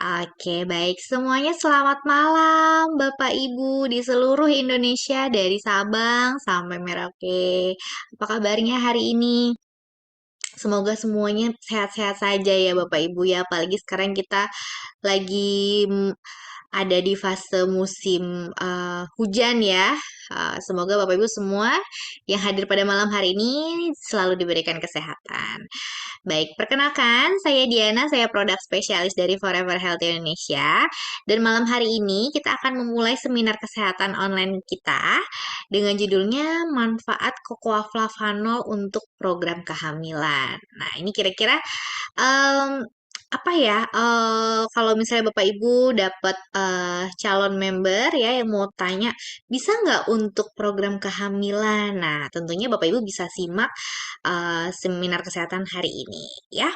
Oke, baik. Semuanya selamat malam, Bapak Ibu di seluruh Indonesia dari Sabang sampai Merauke. Apa kabarnya hari ini? Semoga semuanya sehat-sehat saja ya Bapak Ibu ya. Apalagi sekarang kita lagi ada di fase musim hujan ya. Semoga Bapak Ibu semua yang hadir pada malam hari ini selalu diberikan kesehatan. Baik, perkenalkan saya Diana, saya produk spesialis dari Forever Health Indonesia. Dan malam hari ini kita akan memulai seminar kesehatan online kita dengan judulnya Manfaat Cocoa Flavanol untuk Program Kehamilan. Nah, ini kira-kira em, apa ya? Kalau misalnya Bapak Ibu dapat calon member ya yang mau tanya, bisa nggak untuk program kehamilan? Nah, tentunya Bapak Ibu bisa simak seminar kesehatan hari ini ya.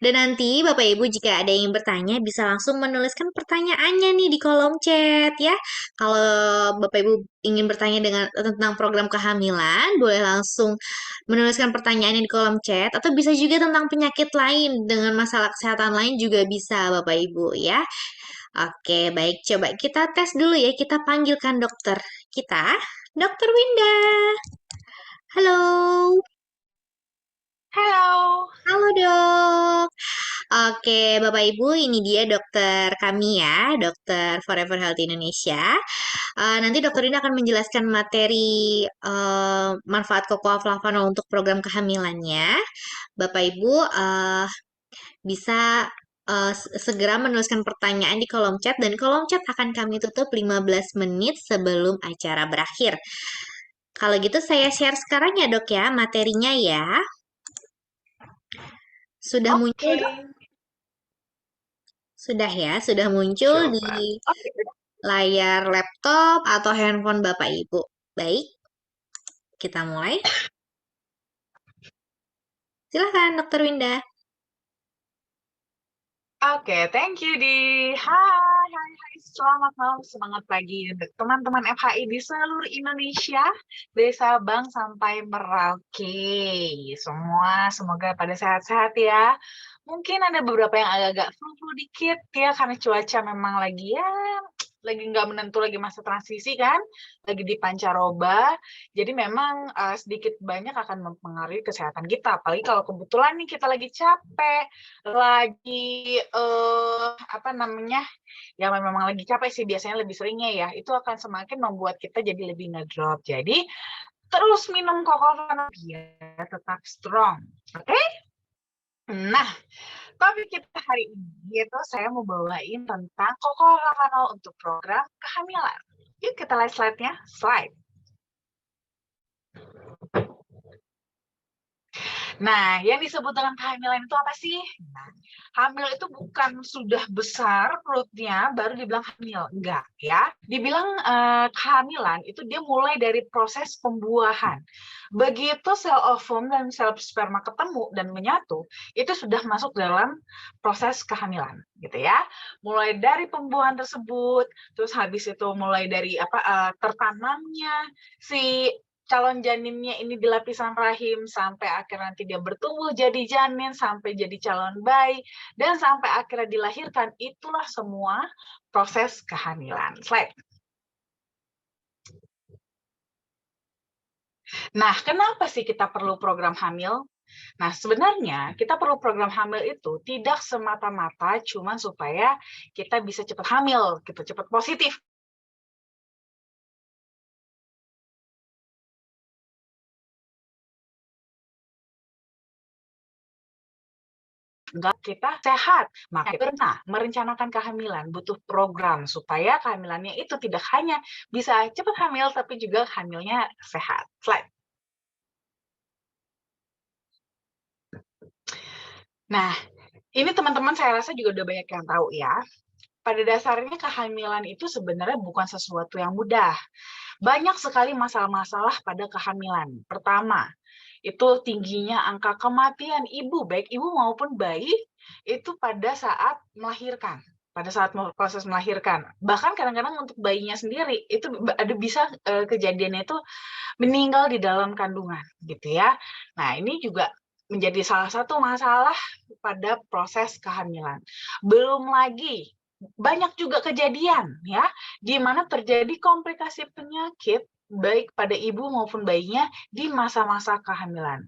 Dan nanti Bapak Ibu jika ada yang bertanya bisa langsung menuliskan pertanyaannya nih di kolom chat ya. Kalau Bapak Ibu ingin bertanya tentang program kehamilan, boleh langsung menuliskan pertanyaannya di kolom chat atau bisa juga tentang penyakit lain dengan masalah kesehatan lain juga bisa Bapak Ibu ya. Oke, baik. Coba kita tes dulu ya. Kita panggilkan dokter kita, Dokter Winda. Halo. Halo. Halo dok. Oke, Bapak Ibu, ini dia dokter kami ya, dokter Forever Health Indonesia. Nanti dokter ini akan menjelaskan materi manfaat Cocoa Flavanol untuk program kehamilannya. Bapak Ibu bisa segera menuliskan pertanyaan di kolom chat dan kolom chat akan kami tutup 15 menit sebelum acara berakhir. Kalau gitu saya share sekarang ya dok ya materinya ya. Sudah muncul dok? Oke. Sudah ya, sudah muncul di Coba. Oke. layar laptop atau handphone Bapak Ibu. Baik, kita mulai. Silahkan, Dokter Winda. Oke, thank you di. Hai, selamat malam, semangat pagi untuk teman-teman FHI di seluruh Indonesia, dari Sabang sampai Merauke. Semua semoga pada sehat-sehat ya. Mungkin ada beberapa yang agak-agak flu-flu dikit ya, karena cuaca memang lagi nggak menentu, lagi masa transisi kan, lagi di pancaroba. Jadi memang sedikit banyak akan mempengaruhi kesehatan kita. Apalagi kalau kebetulan nih kita lagi capek, lagi apa namanya, ya memang lagi capek sih biasanya lebih seringnya ya, itu akan semakin membuat kita jadi lebih ngedrop. Jadi terus minum Coca-Cola biar tetap strong. Oke? Nah, topik kita hari ini itu saya mau bawain tentang Coca-Cola untuk program kehamilan. Yuk kita lihat slide-nya. Slide. Nah, yang disebut dengan kehamilan itu apa sih? Nah, hamil itu bukan sudah besar perutnya baru dibilang hamil, enggak ya. Dibilang kehamilan itu dia mulai dari proses pembuahan. Begitu sel ovum dan sel sperma ketemu dan menyatu, itu sudah masuk dalam proses kehamilan, gitu ya. Mulai dari pembuahan tersebut, terus habis itu mulai dari tertanamnya si calon janinnya ini di lapisan rahim sampai akhirnya nanti dia bertumbuh jadi janin sampai jadi calon bayi dan sampai akhirnya dilahirkan, itulah semua proses kehamilan. Slide. Nah, kenapa sih kita perlu program hamil? Nah, sebenarnya kita perlu program hamil itu tidak semata-mata cuma supaya kita bisa cepat hamil, gitu, cepat positif. Enggak, kita sehat. Maka pernah merencanakan kehamilan, butuh program supaya kehamilannya itu tidak hanya bisa cepat hamil, tapi juga hamilnya sehat. Slide. Nah, ini teman-teman saya rasa juga udah banyak yang tahu ya. Pada dasarnya kehamilan itu sebenarnya bukan sesuatu yang mudah. Banyak sekali masalah-masalah pada kehamilan. Pertama, itu tingginya angka kematian ibu, baik ibu maupun bayi, itu pada saat melahirkan. Pada saat proses melahirkan. Bahkan kadang-kadang untuk bayinya sendiri, itu ada bisa kejadiannya itu meninggal di dalam kandungan, gitu ya. Nah, ini juga menjadi salah satu masalah pada proses kehamilan. Belum lagi banyak juga kejadian ya, di mana terjadi komplikasi penyakit baik pada ibu maupun bayinya di masa-masa kehamilan.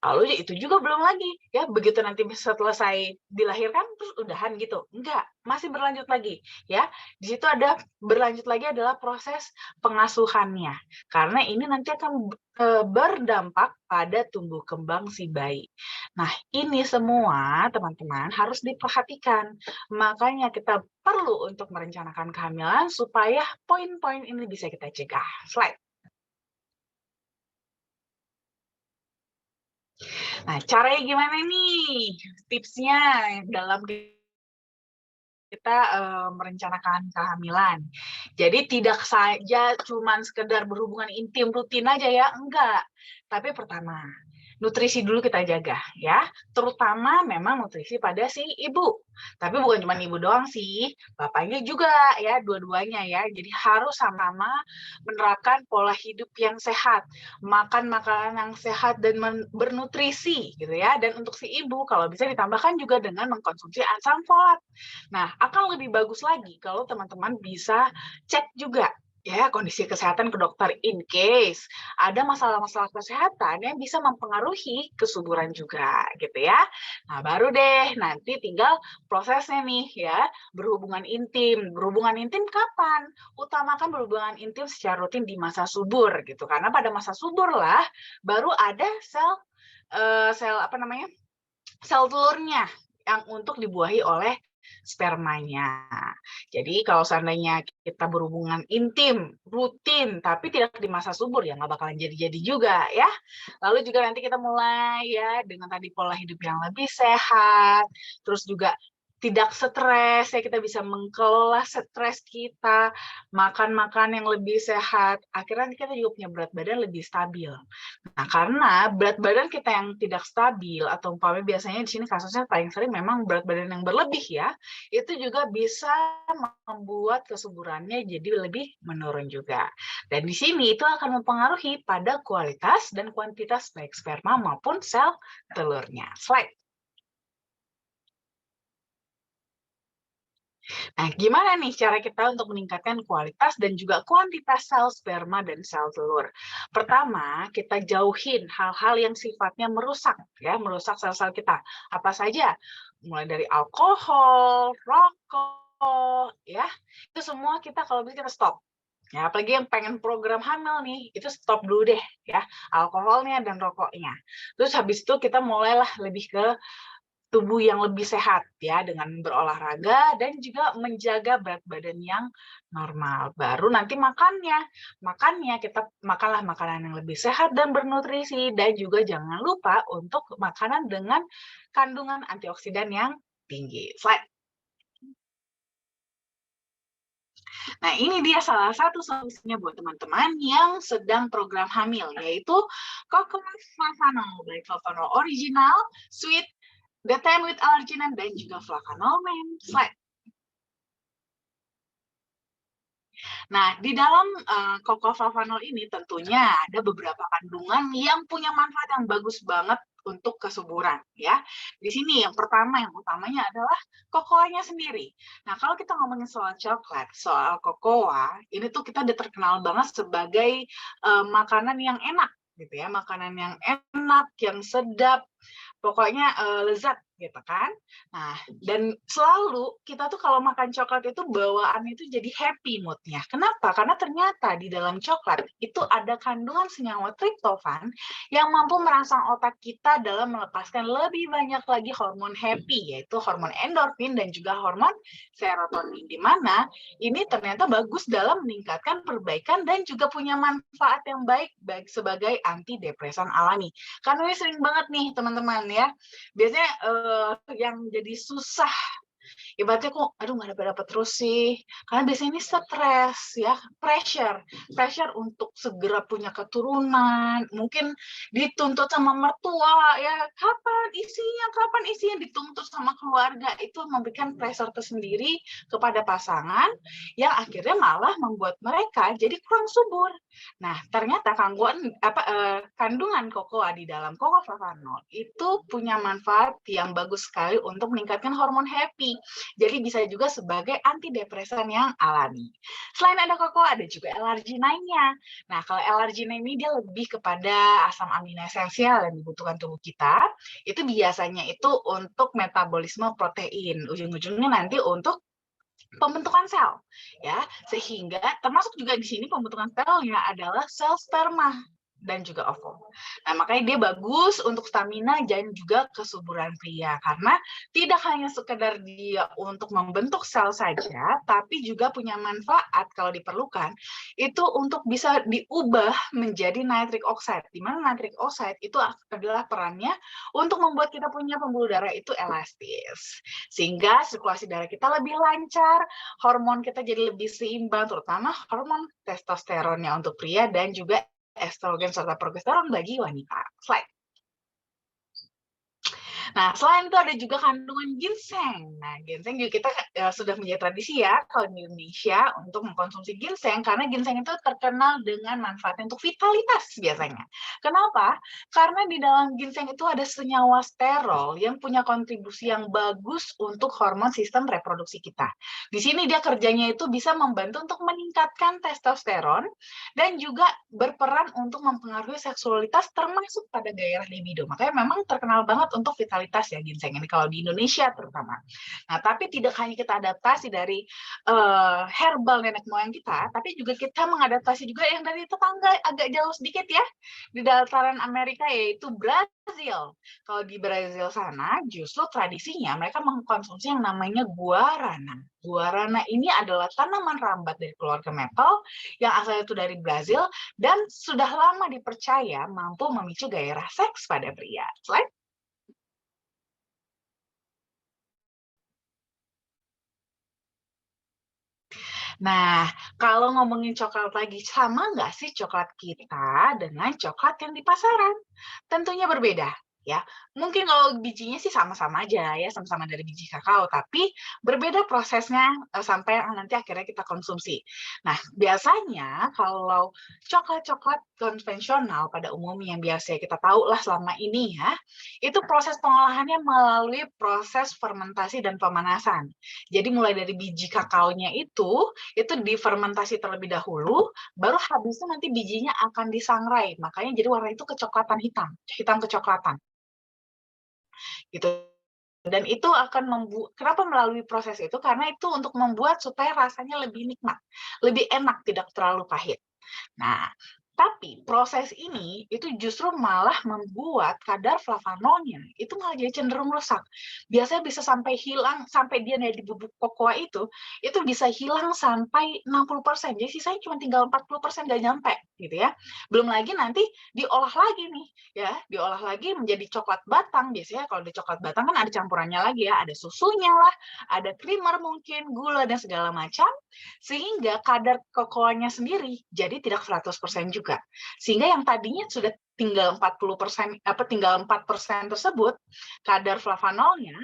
Lalu itu juga belum lagi ya, begitu nanti selesai dilahirkan terus udahan gitu. Enggak, masih berlanjut lagi ya. Di situ ada berlanjut lagi adalah proses pengasuhannya. Karena ini nanti akan berdampak pada tumbuh kembang si bayi. Nah, ini semua teman-teman harus diperhatikan. Makanya kita perlu untuk merencanakan kehamilan supaya poin-poin ini bisa kita cegah. Slide. Nah, caranya gimana nih? Tipsnya dalam kita merencanakan kehamilan. Jadi tidak saja cuman sekedar berhubungan intim rutin aja ya, enggak. Tapi pertama, nutrisi dulu kita jaga ya, terutama memang nutrisi pada si ibu. Tapi bukan cuma ibu doang sih, bapaknya juga ya, dua-duanya ya. Jadi harus sama-sama menerapkan pola hidup yang sehat, makan makanan yang sehat dan bernutrisi gitu ya. Dan untuk si ibu kalau bisa ditambahkan juga dengan mengkonsumsi asam folat. Nah, akan lebih bagus lagi kalau teman-teman bisa cek juga ya kondisi kesehatan ke dokter in case ada masalah-masalah kesehatan yang bisa mempengaruhi kesuburan juga gitu ya. Nah, baru deh nanti tinggal prosesnya nih ya, berhubungan intim. Berhubungan intim kapan? Utamakan berhubungan intim secara rutin di masa subur gitu. Karena pada masa subur lah baru ada sel apa namanya? Sel telurnya yang untuk dibuahi oleh spermanya. Jadi kalau seandainya kita berhubungan intim, rutin, tapi tidak di masa subur, ya nggak bakalan jadi-jadi juga ya. Lalu juga nanti kita mulai ya dengan tadi pola hidup yang lebih sehat, terus juga tidak stres ya, kita bisa mengelola stres kita, makan-makan yang lebih sehat, akhirnya kita juga punya berat badan lebih stabil. Nah, karena berat badan kita yang tidak stabil atau umpamanya biasanya di sini kasusnya paling sering memang berat badan yang berlebih ya, itu juga bisa membuat kesuburannya jadi lebih menurun juga. Dan di sini itu akan mempengaruhi pada kualitas dan kuantitas baik sperma maupun sel telurnya. Slide. Nah, gimana nih cara kita untuk meningkatkan kualitas dan juga kuantitas sel sperma dan sel telur? Pertama, kita jauhin hal-hal yang sifatnya merusak, ya, merusak sel-sel kita. Apa saja? Mulai dari alkohol, rokok, ya, itu semua kita kalau bisa kita stop. Ya, apalagi yang pengen program hamil nih, itu stop dulu deh, ya, alkoholnya dan rokoknya. Terus habis itu kita mulailah lebih ke tubuh yang lebih sehat ya dengan berolahraga dan juga menjaga berat badan yang normal. Baru nanti makannya. Makannya kita makanlah makanan yang lebih sehat dan bernutrisi dan juga jangan lupa untuk makanan dengan kandungan antioksidan yang tinggi. Slide. Nah, ini dia salah satu solusinya buat teman-teman yang sedang program hamil, yaitu Coconut Flavanol, baik Flavanol original, sweet, Betaine with arginine, dan juga Flavanol main slide. Nah, di dalam Flavanol ini tentunya ada beberapa kandungan yang punya manfaat yang bagus banget untuk kesuburan ya. Di sini yang pertama yang utamanya adalah kokoanya sendiri. Nah, kalau kita ngomongin soal coklat, soal kokoa, ini tuh kita udah terkenal banget sebagai makanan yang enak gitu ya, makanan yang enak, yang sedap, pokoknya lezat gitu kan. Nah, dan selalu kita tuh kalau makan coklat itu bawaannya itu jadi happy mood-nya. Kenapa? Karena ternyata di dalam coklat itu ada kandungan senyawa triptofan yang mampu merangsang otak kita dalam melepaskan lebih banyak lagi hormon happy, yaitu hormon endorfin dan juga hormon serotonin, di mana ini ternyata bagus dalam meningkatkan perbaikan dan juga punya manfaat yang baik sebagai antidepresan alami. Karena ini sering banget nih teman-teman ya, biasanya yang jadi susah ibaratnya kok aduh nggak dapat terus sih karena biasanya ini stres ya, pressure untuk segera punya keturunan, mungkin dituntut sama mertua ya, kapan isinya dituntut sama keluarga, itu memberikan pressure tersendiri kepada pasangan yang akhirnya malah membuat mereka jadi kurang subur. Nah, ternyata kandungan kokoa di dalam Coco Flavanol itu punya manfaat yang bagus sekali untuk meningkatkan hormon happy. Jadi bisa juga sebagai antidepresan yang alami. Selain ada koko, ada juga L-arginine-nya. Nah, kalau L-arginine ini dia lebih kepada asam amino esensial yang dibutuhkan tubuh kita. Itu biasanya itu untuk metabolisme protein. Ujung-ujungnya nanti untuk pembentukan sel, ya, sehingga termasuk juga di sini pembentukan selnya adalah sel sperma dan juga ovum. Nah, makanya dia bagus untuk stamina dan juga kesuburan pria karena tidak hanya sekedar dia untuk membentuk sel saja, tapi juga punya manfaat kalau diperlukan itu untuk bisa diubah menjadi nitric oxide. Di mana nitric oxide itu adalah perannya untuk membuat kita punya pembuluh darah itu elastis, sehingga sirkulasi darah kita lebih lancar, hormon kita jadi lebih seimbang, terutama hormon testosteronnya untuk pria dan juga estrogen serta progesteron bagi wanita. Slide. Nah, selain itu ada juga kandungan ginseng. Nah, ginseng juga kita sudah menjadi tradisi ya kalau di Indonesia untuk mengkonsumsi ginseng karena ginseng itu terkenal dengan manfaatnya untuk vitalitas biasanya. Kenapa? Karena di dalam ginseng itu ada senyawa sterol yang punya kontribusi yang bagus untuk hormon sistem reproduksi kita. Di sini dia kerjanya itu bisa membantu untuk meningkatkan testosteron dan juga berperan untuk mempengaruhi seksualitas termasuk pada gairah libido. Makanya memang terkenal banget untuk vitalitas ya ginseng ini kalau di Indonesia terutama. Nah, tapi tidak hanya kita adaptasi dari herbal nenek moyang kita, tapi juga kita mengadaptasi juga yang dari tetangga agak jauh sedikit ya, di dataran Amerika yaitu Brazil. Kalau di Brazil sana justru tradisinya mereka mengkonsumsi yang namanya guarana. Guarana ini adalah tanaman rambat dari keluarga maple yang asalnya itu dari Brazil dan sudah lama dipercaya mampu memicu gairah seks pada pria. Slide. Nah, kalau ngomongin coklat lagi, sama nggak sih coklat kita dengan coklat yang di pasaran? Tentunya berbeda, ya. Mungkin kalau bijinya sih sama-sama aja ya, sama-sama dari biji kakao, tapi berbeda prosesnya sampai nanti akhirnya kita konsumsi. Nah, biasanya kalau coklat-coklat konvensional pada umumnya yang biasa kita tahu lah selama ini ya, itu proses pengolahannya melalui proses fermentasi dan pemanasan. Jadi mulai dari biji kakaonya itu difermentasi terlebih dahulu, baru habis itu nanti bijinya akan disangrai. Makanya jadi warna itu kecoklatan hitam, hitam kecoklatan. Gitu. Dan itu akan kenapa melalui proses itu? Karena itu untuk membuat supaya rasanya lebih nikmat, lebih enak, tidak terlalu pahit. Nah, tapi proses ini itu justru malah membuat kadar flavanolnya itu malah jadi cenderung rusak. Biasanya bisa sampai hilang, sampai dia di bubuk kokoa itu bisa hilang sampai 60%. Jadi sisanya cuma tinggal 40% nggak nyampe gitu ya. Belum lagi nanti diolah lagi nih ya, diolah lagi menjadi coklat batang. Biasanya kalau di coklat batang kan ada campurannya lagi ya, ada susunya lah, ada creamer mungkin, gula dan segala macam sehingga kadar kokoanya sendiri jadi tidak 100% juga. Sehingga yang tadinya sudah tinggal 40%, tinggal 4% tersebut, kadar flavanolnya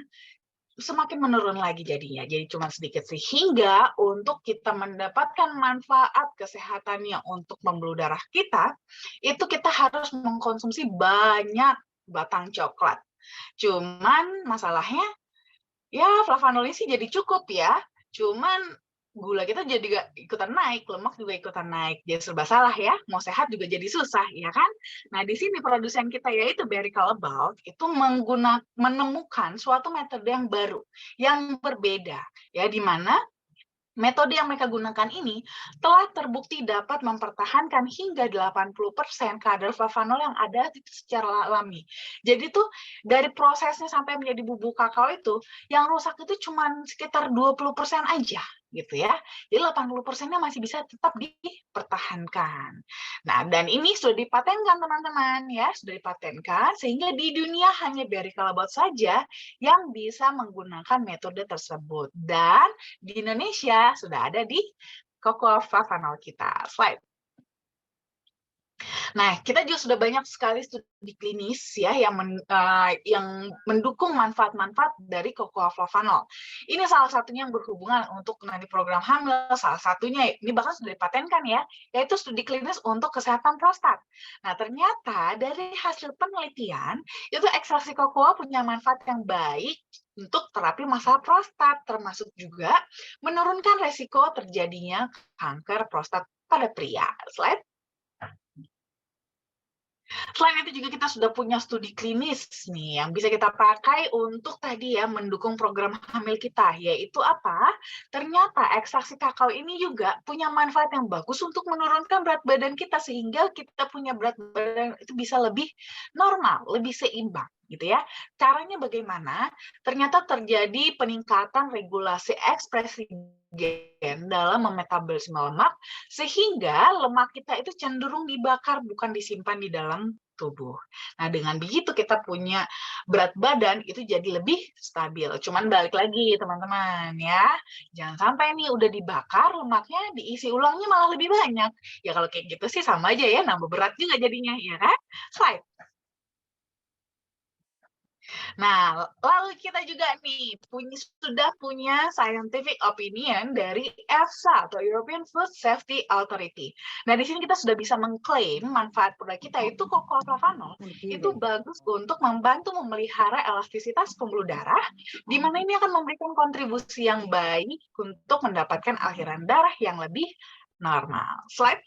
semakin menurun lagi jadinya. Jadi cuma sedikit sehingga untuk kita mendapatkan manfaat kesehatannya untuk pembuluh darah kita, itu kita harus mengkonsumsi banyak batang coklat. Cuman masalahnya ya flavanolnya sih jadi cukup ya. Cuman gula kita jadi gak ikutan naik, lemak juga ikutan naik. Jadi serba salah ya, mau sehat juga jadi susah, ya kan? Nah, di sini produsen kita yaitu Berry Callebaut itu menemukan suatu metode yang baru, yang berbeda, ya, di mana metode yang mereka gunakan ini telah terbukti dapat mempertahankan hingga 80% kadar flavanol yang ada secara alami. Jadi tuh dari prosesnya sampai menjadi bubuk kakao itu, yang rusak itu cuma sekitar 20% aja gitu ya. Jadi 80%-nya masih bisa tetap dipertahankan. Nah, dan ini sudah dipatenkan teman-teman ya, sudah dipatenkan sehingga di dunia hanya Berry Callebaut saja yang bisa menggunakan metode tersebut. Dan di Indonesia sudah ada di Cocoa Flavanol kita. Slide. Nah, kita juga sudah banyak sekali studi klinis ya yang mendukung manfaat-manfaat dari cocoa flavanol. Ini salah satunya yang berhubungan untuk nanti program hamil, salah satunya ini bahkan sudah dipatenkan ya, yaitu studi klinis untuk kesehatan prostat. Nah, ternyata dari hasil penelitian itu ekstraksi cocoa punya manfaat yang baik untuk terapi masalah prostat, termasuk juga menurunkan resiko terjadinya kanker prostat pada pria. Slide. Selain itu juga kita sudah punya studi klinis nih yang bisa kita pakai untuk tadi ya mendukung program hamil kita, yaitu apa? Ternyata ekstraksi kakao ini juga punya manfaat yang bagus untuk menurunkan berat badan kita sehingga kita punya berat badan itu bisa lebih normal, lebih seimbang gitu ya. Caranya bagaimana? Ternyata terjadi peningkatan regulasi ekspresi gen dalam memetabolisme lemak sehingga lemak kita itu cenderung dibakar bukan disimpan di dalam tubuh. Nah, dengan begitu kita punya berat badan itu jadi lebih stabil. Cuman balik lagi teman-teman ya, jangan sampai nih udah dibakar lemaknya diisi ulangnya malah lebih banyak. Ya kalau kayak gitu sih sama aja ya, nambah berat juga jadinya, ya kan? Slide. Nah, lalu kita juga nih sudah punya scientific opinion dari EFSA atau European Food Safety Authority. Nah, di sini kita sudah bisa mengklaim manfaat produk kita itu cocoa flavanol itu bagus untuk membantu memelihara elastisitas pembuluh darah, di mana ini akan memberikan kontribusi yang baik untuk mendapatkan aliran darah yang lebih normal. Slide.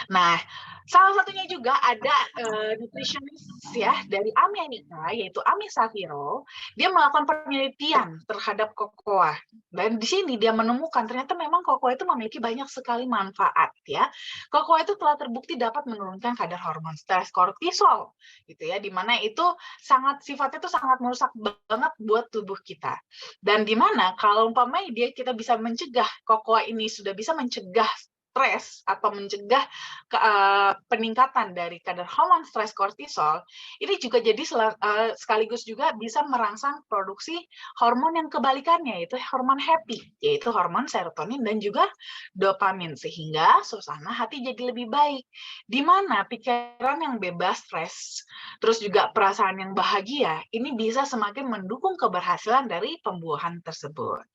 Nah, salah satunya juga ada nutritionist ya dari Amerika, yaitu Ami Saviro. Dia melakukan penelitian terhadap kokoa. Dan di sini dia menemukan ternyata memang kokoa itu memiliki banyak sekali manfaat ya. Kokoa itu telah terbukti dapat menurunkan kadar hormon stres kortisol, gitu ya, di mana itu sifatnya itu sangat merusak banget buat tubuh kita. Dan di mana kalau umpamanya kita bisa mencegah kokoa ini sudah bisa mencegah stres atau mencegah peningkatan dari kadar hormon stres kortisol, ini juga jadi sekaligus juga bisa merangsang produksi hormon yang kebalikannya, yaitu hormon happy, yaitu hormon serotonin dan juga dopamin, sehingga suasana hati jadi lebih baik. Di mana pikiran yang bebas stres, terus juga perasaan yang bahagia, ini bisa semakin mendukung keberhasilan dari pembuahan tersebut.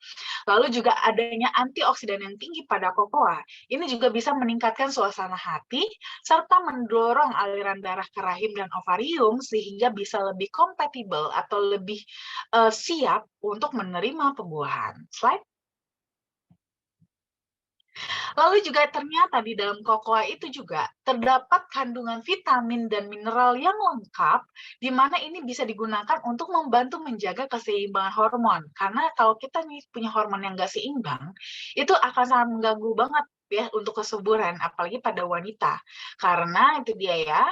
Lalu juga adanya antioksidan yang tinggi pada kokoa, ini juga bisa meningkatkan suasana hati, serta mendorong aliran darah ke rahim dan ovarium, sehingga bisa lebih kompatibel atau lebih siap untuk menerima pembuahan. Slide. Lalu juga ternyata di dalam kokoa itu juga terdapat kandungan vitamin dan mineral yang lengkap, di mana ini bisa digunakan untuk membantu menjaga keseimbangan hormon. Karena kalau kita nih punya hormon yang nggak seimbang, itu akan sangat mengganggu banget ya untuk kesuburan, apalagi pada wanita. Karena itu dia ya,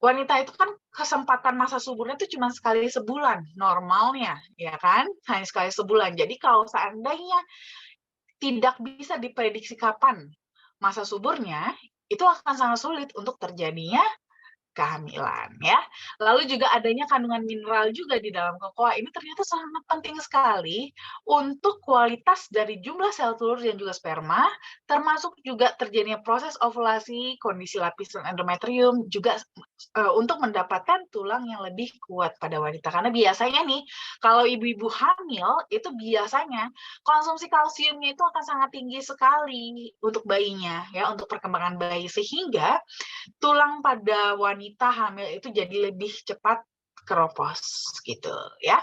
wanita itu kan kesempatan masa suburnya itu cuma sekali sebulan, normalnya, ya kan? Hanya sekali sebulan. Jadi kalau seandainya tidak bisa diprediksi kapan masa suburnya, itu akan sangat sulit untuk terjadinya kehamilan ya. Lalu juga adanya kandungan mineral juga di dalam kokoa ini ternyata sangat penting sekali untuk kualitas dari jumlah sel telur dan juga sperma, termasuk juga terjadinya proses ovulasi, kondisi lapisan endometrium, juga untuk mendapatkan tulang yang lebih kuat pada wanita. Karena biasanya nih, kalau ibu-ibu hamil itu biasanya konsumsi kalsiumnya itu akan sangat tinggi sekali untuk bayinya ya, untuk perkembangan bayi, sehingga tulang pada wanita hamil itu jadi lebih cepat keropos gitu ya.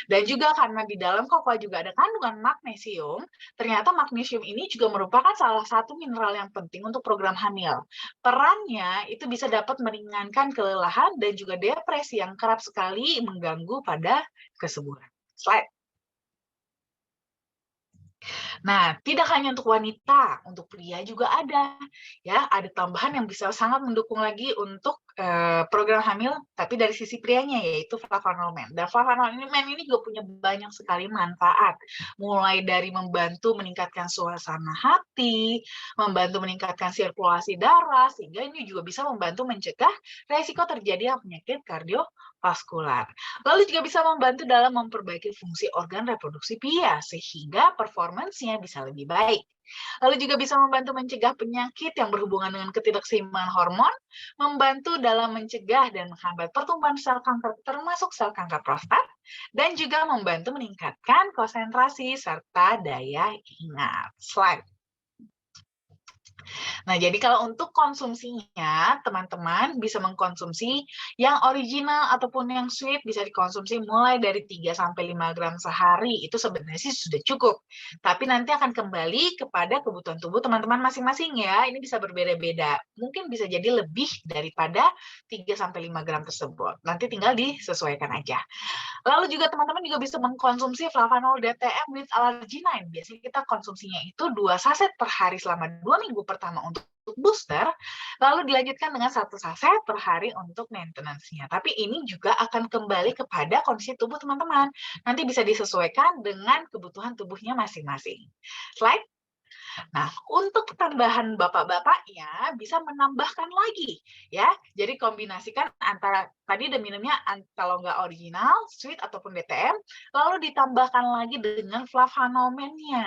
Dan juga karena di dalam kokoa juga ada kandungan magnesium, ternyata magnesium ini juga merupakan salah satu mineral yang penting untuk program hamil. Perannya itu bisa dapat meringankan kelelahan dan juga depresi yang kerap sekali mengganggu pada kesuburan. Slide. Nah, tidak hanya untuk wanita, untuk pria juga ada. Ya, ada tambahan yang bisa sangat mendukung lagi untuk program hamil, tapi dari sisi prianya, yaitu flavanoid man. Dan flavanoid man ini juga punya banyak sekali manfaat. Mulai dari membantu meningkatkan suasana hati, membantu meningkatkan sirkulasi darah, sehingga ini juga bisa membantu mencegah resiko terjadinya penyakit kardiovaskular. Lalu juga bisa membantu dalam memperbaiki fungsi organ reproduksi pria, sehingga performance-nya bisa lebih baik. Lalu juga bisa membantu mencegah penyakit yang berhubungan dengan ketidakseimbangan hormon, membantu dalam mencegah dan menghambat pertumbuhan sel kanker termasuk sel kanker prostat, dan juga membantu meningkatkan konsentrasi serta daya ingat. Slide. Nah, jadi kalau untuk konsumsinya, teman-teman bisa mengkonsumsi yang original ataupun yang sweet bisa dikonsumsi mulai dari 3-5 gram sehari. Itu sebenarnya sih sudah cukup. Tapi nanti akan kembali kepada kebutuhan tubuh teman-teman masing-masing ya. Ini bisa berbeda-beda. Mungkin bisa jadi lebih daripada 3-5 gram tersebut. Nanti tinggal disesuaikan aja. Lalu juga teman-teman juga bisa mengkonsumsi flavanol DTM with arginine. Biasanya kita konsumsinya itu 2 saset per hari selama 2 minggu pertama untuk booster, lalu dilanjutkan dengan 1 saset per hari untuk maintenance-nya. Tapi ini juga akan kembali kepada kondisi tubuh teman-teman. Nanti bisa disesuaikan dengan kebutuhan tubuhnya masing-masing. Slide. Nah, untuk tambahan bapak-bapaknya bisa menambahkan lagi ya. Jadi kombinasikan antara tadi minumnya kalau nggak original, sweet ataupun DTM, lalu ditambahkan lagi dengan flavanomennya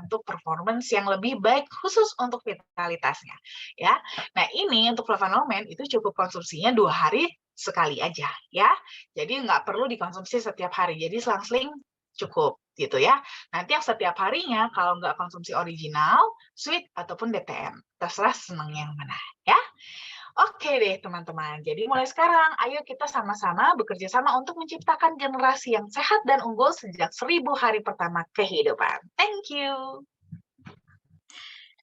untuk performance yang lebih baik khusus untuk vitalitasnya ya. Nah, ini untuk flavanomen itu cukup konsumsinya 2 hari sekali aja ya. Jadi nggak perlu dikonsumsi setiap hari. Jadi selang-seling cukup gitu ya. Nanti yang setiap harinya kalau nggak konsumsi original, sweet ataupun DTM, terserah senang yang mana ya. Oke deh teman-teman, jadi mulai sekarang ayo kita sama-sama bekerja sama untuk menciptakan generasi yang sehat dan unggul sejak 1000 hari pertama kehidupan. Thank you.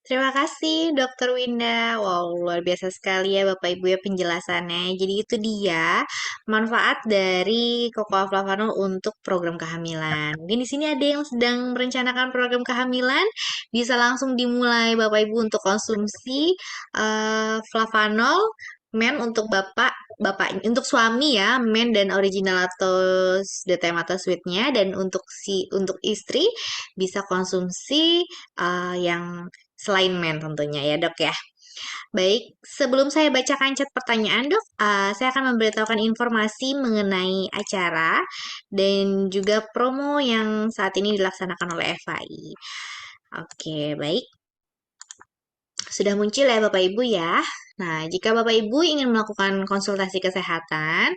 Terima kasih Dokter Winda. Wow, luar biasa sekali ya Bapak Ibu ya penjelasannya. Jadi itu dia manfaat dari Cocoa Flavanol untuk program kehamilan. Mungkin di sini ada yang sedang merencanakan program kehamilan, bisa langsung dimulai Bapak Ibu untuk konsumsi Flavanol men untuk bapak untuk suami ya, men dan original atau DTM atau sweetnya, dan untuk istri bisa konsumsi yang selain men tentunya ya dok ya. Baik, sebelum saya bacakan chat pertanyaan dok, saya akan memberitahukan informasi mengenai acara dan juga promo yang saat ini dilaksanakan oleh FAI. Oke, baik. Sudah muncul ya Bapak Ibu ya. Nah, jika Bapak Ibu ingin melakukan konsultasi kesehatan,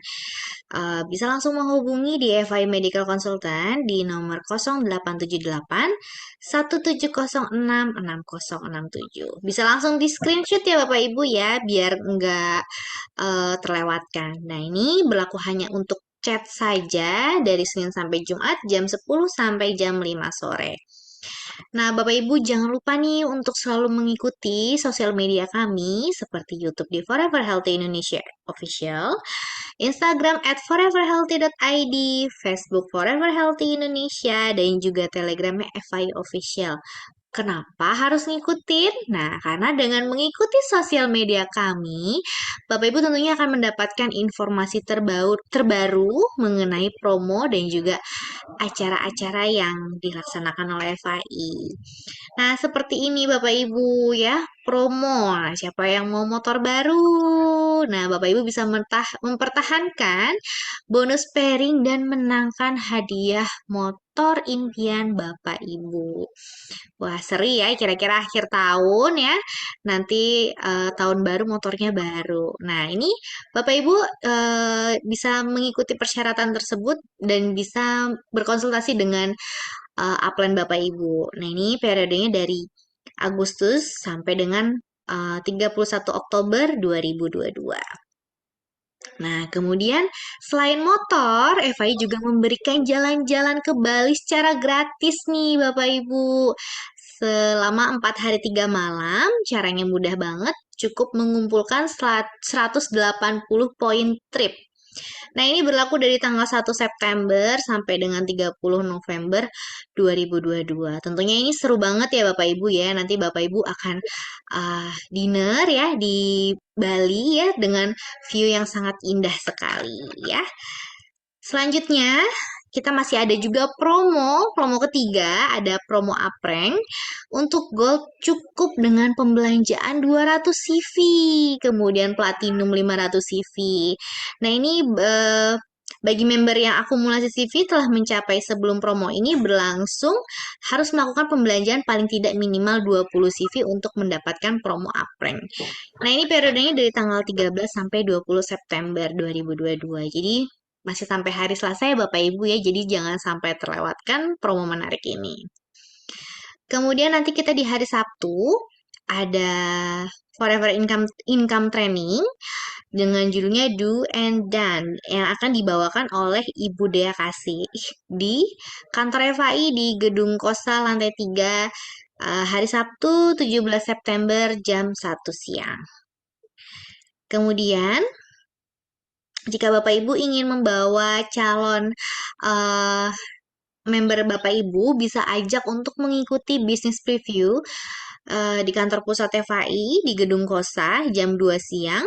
bisa langsung menghubungi di FI Medical Consultant di nomor 0878 1706 6067. Bisa langsung di screenshot ya Bapak Ibu ya, biar nggak terlewatkan. Nah, ini berlaku hanya untuk chat saja dari Senin sampai Jumat jam 10 sampai jam 5 sore. Nah, Bapak Ibu jangan lupa nih untuk selalu mengikuti sosial media kami seperti YouTube di Forever Healthy Indonesia Official, Instagram at foreverhealthy.id, Facebook Forever Healthy Indonesia, dan juga Telegramnya FI Official. Kenapa harus ngikutin? Nah, karena dengan mengikuti sosial media kami, Bapak Ibu tentunya akan mendapatkan informasi terbaru mengenai promo dan juga acara-acara yang dilaksanakan oleh FAI. Nah, seperti ini Bapak Ibu ya, promo. Nah, siapa yang mau motor baru? Nah, Bapak Ibu bisa mempertahankan bonus pairing dan menangkan hadiah motor impian Bapak Ibu. Wah, seri ya, kira-kira akhir tahun ya. Nanti tahun baru motornya baru. Nah, ini Bapak Ibu bisa mengikuti persyaratan tersebut dan bisa berkonsultasi dengan upline Bapak Ibu. Nah, ini periodenya dari Agustus sampai dengan 31 Oktober 2022. Nah, kemudian selain motor, FAI juga memberikan jalan-jalan ke Bali secara gratis nih Bapak Ibu. Selama 4 hari 3 malam, caranya mudah banget, cukup mengumpulkan 180 poin trip. Nah, ini berlaku dari tanggal 1 September sampai dengan 30 November 2022. Tentunya ini seru banget ya Bapak Ibu ya. Nanti Bapak Ibu akan dinner ya di Bali ya dengan view yang sangat indah sekali ya. Selanjutnya, kita masih ada juga promo ketiga, ada promo Apreng. Untuk gold cukup dengan pembelanjaan 200 CV, kemudian platinum 500 CV. Nah, ini Bagi member yang akumulasi CV telah mencapai sebelum promo ini berlangsung, harus melakukan pembelanjaan paling tidak minimal 20 CV untuk mendapatkan promo uprank. Nah, ini periodenya dari tanggal 13 sampai 20 September 2022. Jadi, masih sampai hari Selasa ya Bapak Ibu ya. Jadi, jangan sampai terlewatkan promo menarik ini. Kemudian nanti kita di hari Sabtu ada Forever Income Training dengan judulnya Do and Done yang akan dibawakan oleh Ibu Dea Kasih di kantor FAI di Gedung Kosa lantai 3 hari Sabtu 17 September jam 1 siang. Kemudian jika Bapak Ibu ingin membawa calon uh, member Bapak Ibu bisa ajak untuk mengikuti bisnis preview di kantor pusat FAI di Gedung Kosa jam 2 siang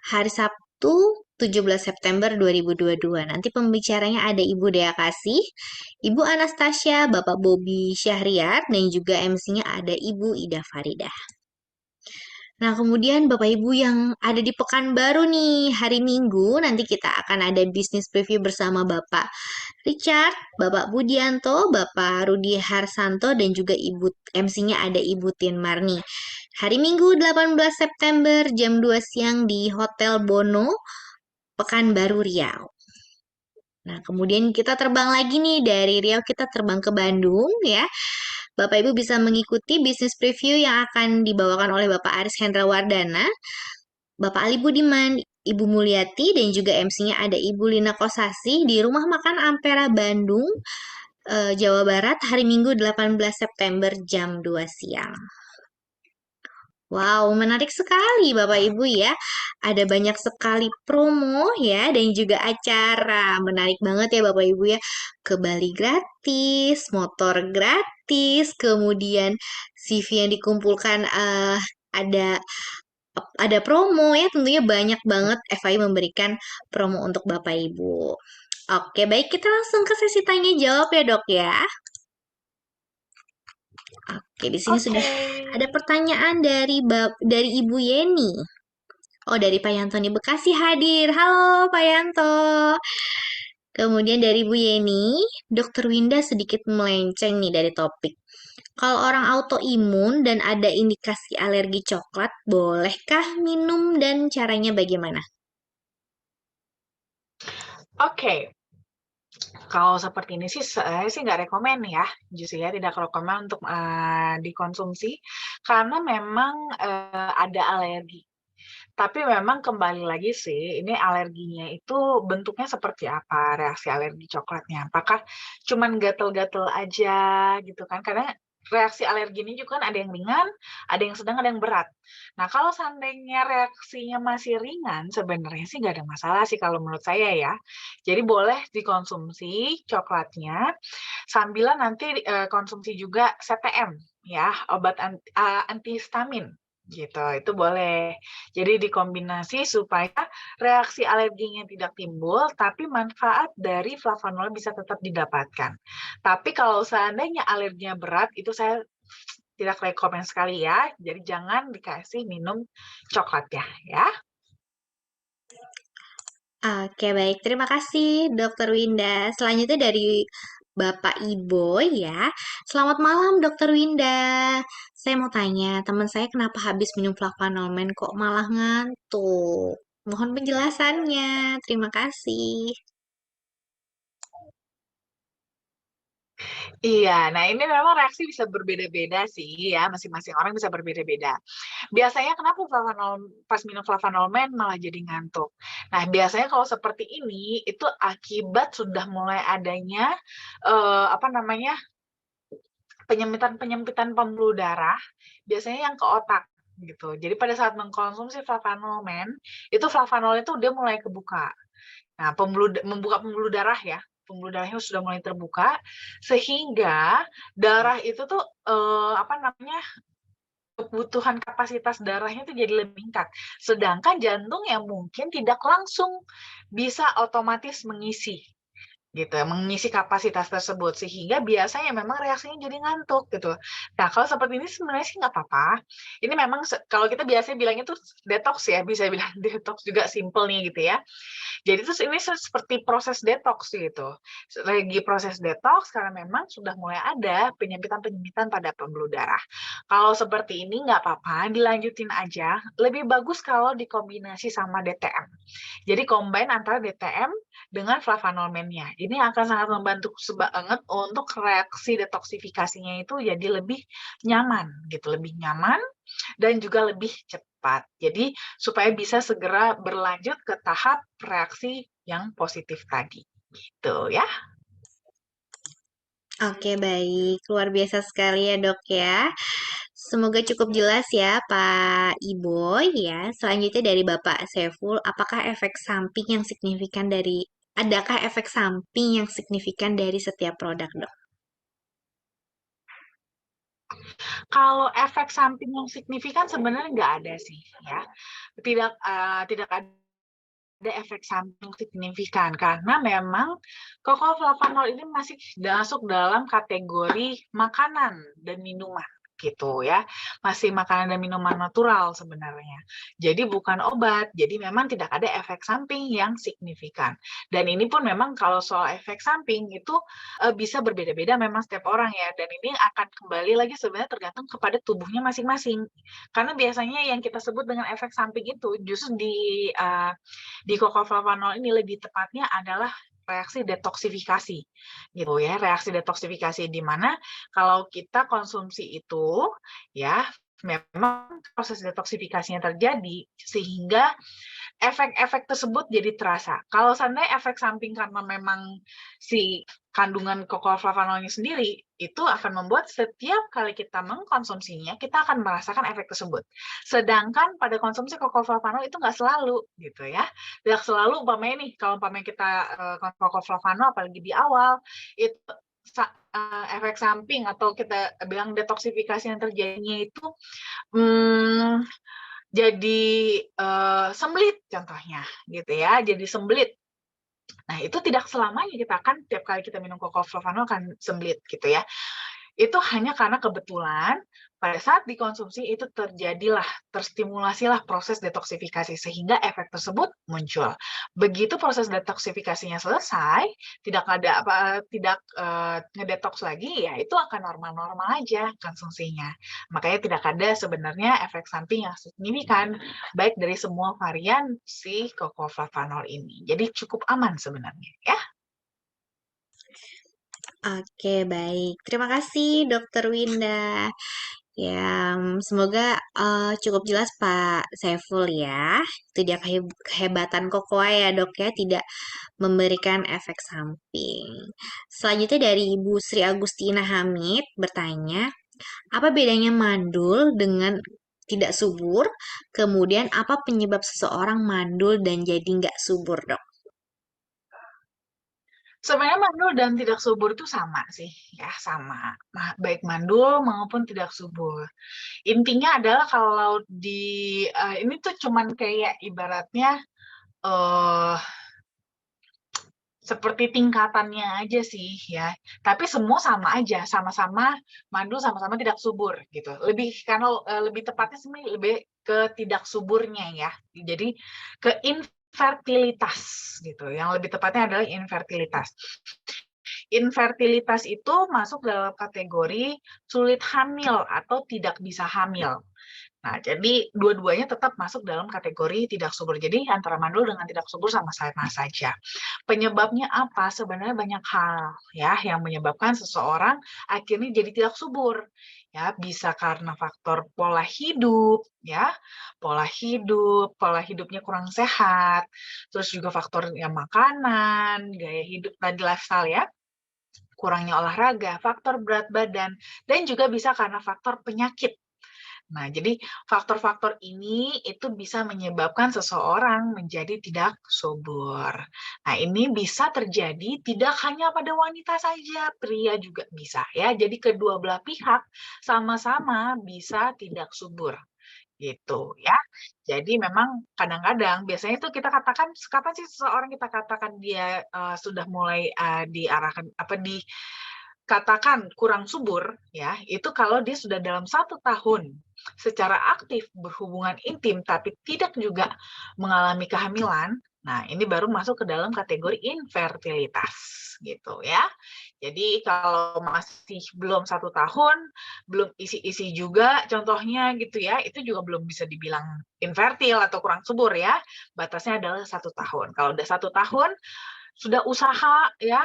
hari Sabtu 17 September 2022. Nanti pembicaranya ada Ibu Dea Kasih, Ibu Anastasia, Bapak Bobi Syahriar, dan juga MC-nya ada Ibu Ida Faridah. Nah, kemudian Bapak Ibu yang ada di Pekanbaru nih, hari Minggu nanti kita akan ada bisnis preview bersama Bapak Richard, Bapak Budianto, Bapak Rudi Harsanto, dan juga Ibu MC-nya ada Ibu Tin Marni. Hari Minggu 18 September jam 2 siang di Hotel Bono, Pekanbaru Riau. Nah, kemudian kita terbang lagi nih dari Riau kita terbang ke Bandung ya. Bapak Ibu bisa mengikuti bisnis preview yang akan dibawakan oleh Bapak Aris Hendrawardana, Bapak Ali Budiman, Ibu Mulyati, dan juga MC-nya ada Ibu Lina Kosasi di Rumah Makan Ampera Bandung, Jawa Barat, hari Minggu 18 September jam 2 siang. Wow, menarik sekali Bapak Ibu ya. Ada banyak sekali promo ya dan juga acara. Menarik banget ya Bapak Ibu ya. Ke Bali gratis, motor gratis, kemudian CV yang dikumpulkan ada promo ya. Tentunya banyak banget FI memberikan promo untuk Bapak Ibu. Oke, baik kita langsung ke sesi tanya jawab ya, Dok ya. Oke, di sini sudah ada pertanyaan dari Ibu Yeni. Oh, dari Pak Yanto nih Bekasi hadir. Halo Pak Yanto. Kemudian dari Bu Yeni, Dokter Winda sedikit melenceng nih dari topik. Kalau orang autoimun dan ada indikasi alergi coklat, bolehkah minum dan caranya bagaimana? Oke, kalau seperti ini sih saya sih nggak rekomen ya, justru ya tidak rekomen untuk dikonsumsi karena memang ada alergi. Tapi memang kembali lagi sih, ini alerginya itu bentuknya seperti apa, reaksi alergi coklatnya. Apakah cuman gatel-gatel aja gitu kan? Karena reaksi alergi ini juga kan ada yang ringan, ada yang sedang, ada yang berat. Nah, kalau seandainya reaksinya masih ringan, sebenarnya sih nggak ada masalah sih kalau menurut saya ya. Jadi boleh dikonsumsi coklatnya, sambilan nanti konsumsi juga CTM ya, obat antihistamin gitu. Itu boleh. Jadi dikombinasi supaya reaksi alerginya tidak timbul, tapi manfaat dari flavanol bisa tetap didapatkan. Tapi kalau seandainya alerginya berat, itu saya tidak rekomen sekali ya. Jadi jangan dikasih minum coklat ya. Oke, baik. Terima kasih, Dokter Winda. Selanjutnya dari Bapak Ibo ya. Selamat malam, Dokter Winda. Saya mau tanya, teman saya kenapa habis minum Flavanolmen kok malah ngantuk? Mohon penjelasannya. Terima kasih. Iya, nah ini memang reaksi bisa berbeda-beda sih ya, masing-masing orang bisa berbeda-beda. Biasanya kenapa pas minum flavanolmen malah jadi ngantuk? Nah, biasanya kalau seperti ini itu akibat sudah mulai adanya apa namanya penyempitan pembuluh darah, biasanya yang ke otak gitu. Jadi pada saat mengkonsumsi flavanolmen, itu flavanol itu dia mulai kebuka. Nah, membuka pembuluh darah ya, pembuluh darahnya sudah mulai terbuka, sehingga darah itu tuh apa namanya kebutuhan kapasitas darahnya itu jadi lebih meningkat. Sedangkan jantung yang mungkin tidak langsung bisa otomatis mengisi. gitu, mengisi kapasitas tersebut sehingga biasanya memang reaksinya jadi ngantuk gitu. Nah, kalau seperti ini sebenarnya sih nggak apa-apa. Ini memang kalau kita biasanya bilangnya tuh detox ya, bisa bilang detox juga simple nih gitu ya. Jadi terus ini seperti proses detox gitu. Lagi proses detox karena memang sudah mulai ada penyempitan-penyempitan pada pembuluh darah. Kalau seperti ini nggak apa-apa, dilanjutin aja. Lebih bagus kalau dikombinasi sama DTM. Jadi combine antara DTM dengan flavonoidnya. Ini akan sangat membantu banget untuk reaksi detoksifikasinya itu jadi lebih nyaman gitu, lebih nyaman dan juga lebih cepat. Jadi supaya bisa segera berlanjut ke tahap reaksi yang positif tadi. Gitu ya. Oke, baik. Luar biasa sekali ya, Dok ya. Semoga cukup jelas ya, Pak Iboy ya. Selanjutnya dari Bapak Saiful, adakah efek samping yang signifikan dari setiap produk, Dok? Kalau efek samping yang signifikan sebenarnya nggak ada sih ya. Tidak ada efek samping signifikan karena memang flavanol ini masih masuk dalam kategori makanan dan minuman gitu ya. Masih makanan dan minuman natural sebenarnya. Jadi bukan obat. Jadi memang tidak ada efek samping yang signifikan. Dan ini pun memang kalau soal efek samping itu bisa berbeda-beda memang setiap orang ya. Dan ini akan kembali lagi sebenarnya tergantung kepada tubuhnya masing-masing. Karena biasanya yang kita sebut dengan efek samping itu justru di flavanol ini lebih tepatnya adalah reaksi detoksifikasi gitu ya, reaksi detoksifikasi di mana kalau kita konsumsi itu ya memang proses detoksifikasinya terjadi sehingga efek-efek tersebut jadi terasa. Kalau seandainya efek samping karena memang si kandungan flavanolnya sendiri itu akan membuat setiap kali kita mengkonsumsinya kita akan merasakan efek tersebut. Sedangkan pada konsumsi flavanol itu nggak selalu gitu ya. Tidak selalu umpamanya nih kalau umpamanya kita flavanol apalagi di awal itu efek samping atau kita bilang detoksifikasi yang terjadinya itu hmm, jadi sembelit contohnya gitu ya, jadi sembelit. Nah, itu tidak selamanya kita akan tiap kali kita minum flavanol akan sembelit gitu ya. Itu hanya karena kebetulan pada saat dikonsumsi itu terstimulasilah proses detoksifikasi sehingga efek tersebut muncul. Begitu proses detoksifikasinya selesai, tidak ngedetoks lagi, ya itu akan normal-normal aja konsumsinya. Makanya tidak ada sebenarnya efek samping yang signifikan baik dari semua varian si flavanol ini. Jadi cukup aman sebenarnya ya. Oke, baik. Terima kasih, Dokter Winda. Ya, semoga cukup jelas Pak Saiful ya. Itu dia kehebatan kokoa ya dok ya, tidak memberikan efek samping. Selanjutnya dari Ibu Sri Agustina Hamid bertanya, apa bedanya mandul dengan tidak subur? Kemudian apa penyebab seseorang mandul dan jadi nggak subur dok? Sebenarnya mandul dan tidak subur itu sama sih, ya sama. Baik mandul maupun tidak subur. Intinya adalah kalau ini tuh cuman kayak ibaratnya eh seperti tingkatannya aja sih ya. Tapi semua sama aja, sama-sama mandul, sama-sama tidak subur gitu. Lebih tepatnya sebenarnya lebih ke tidak suburnya ya. Jadi ke infertilitas gitu. Yang lebih tepatnya adalah infertilitas. Infertilitas itu masuk dalam kategori sulit hamil atau tidak bisa hamil. Nah, jadi dua-duanya tetap masuk dalam kategori tidak subur. Jadi antara mandul dengan tidak subur sama-sama saja. Penyebabnya apa? Sebenarnya banyak hal ya yang menyebabkan seseorang akhirnya jadi tidak subur. Ya, bisa karena faktor pola hidup, ya, pola hidupnya kurang sehat, terus juga faktor ya makanan, gaya hidup tadi lifestyle ya, kurangnya olahraga, faktor berat badan, dan juga bisa karena faktor penyakit. Nah, jadi faktor-faktor ini itu bisa menyebabkan seseorang menjadi tidak subur. Nah, ini bisa terjadi tidak hanya pada wanita saja, pria juga bisa ya. Jadi kedua belah pihak sama-sama bisa tidak subur gitu ya. Jadi memang kadang-kadang biasanya itu kita katakan kapan sih seseorang kita katakan dia sudah mulai diarahkan apa dikatakan kurang subur ya, itu kalau dia sudah dalam 1 tahun secara aktif berhubungan intim tapi tidak juga mengalami kehamilan. Nah, ini baru masuk ke dalam kategori infertilitas gitu ya. Jadi kalau masih belum 1 tahun, belum isi-isi juga contohnya gitu ya, itu juga belum bisa dibilang infertil atau kurang subur ya. Batasnya adalah 1 tahun. Kalau udah 1 tahun, sudah usaha ya,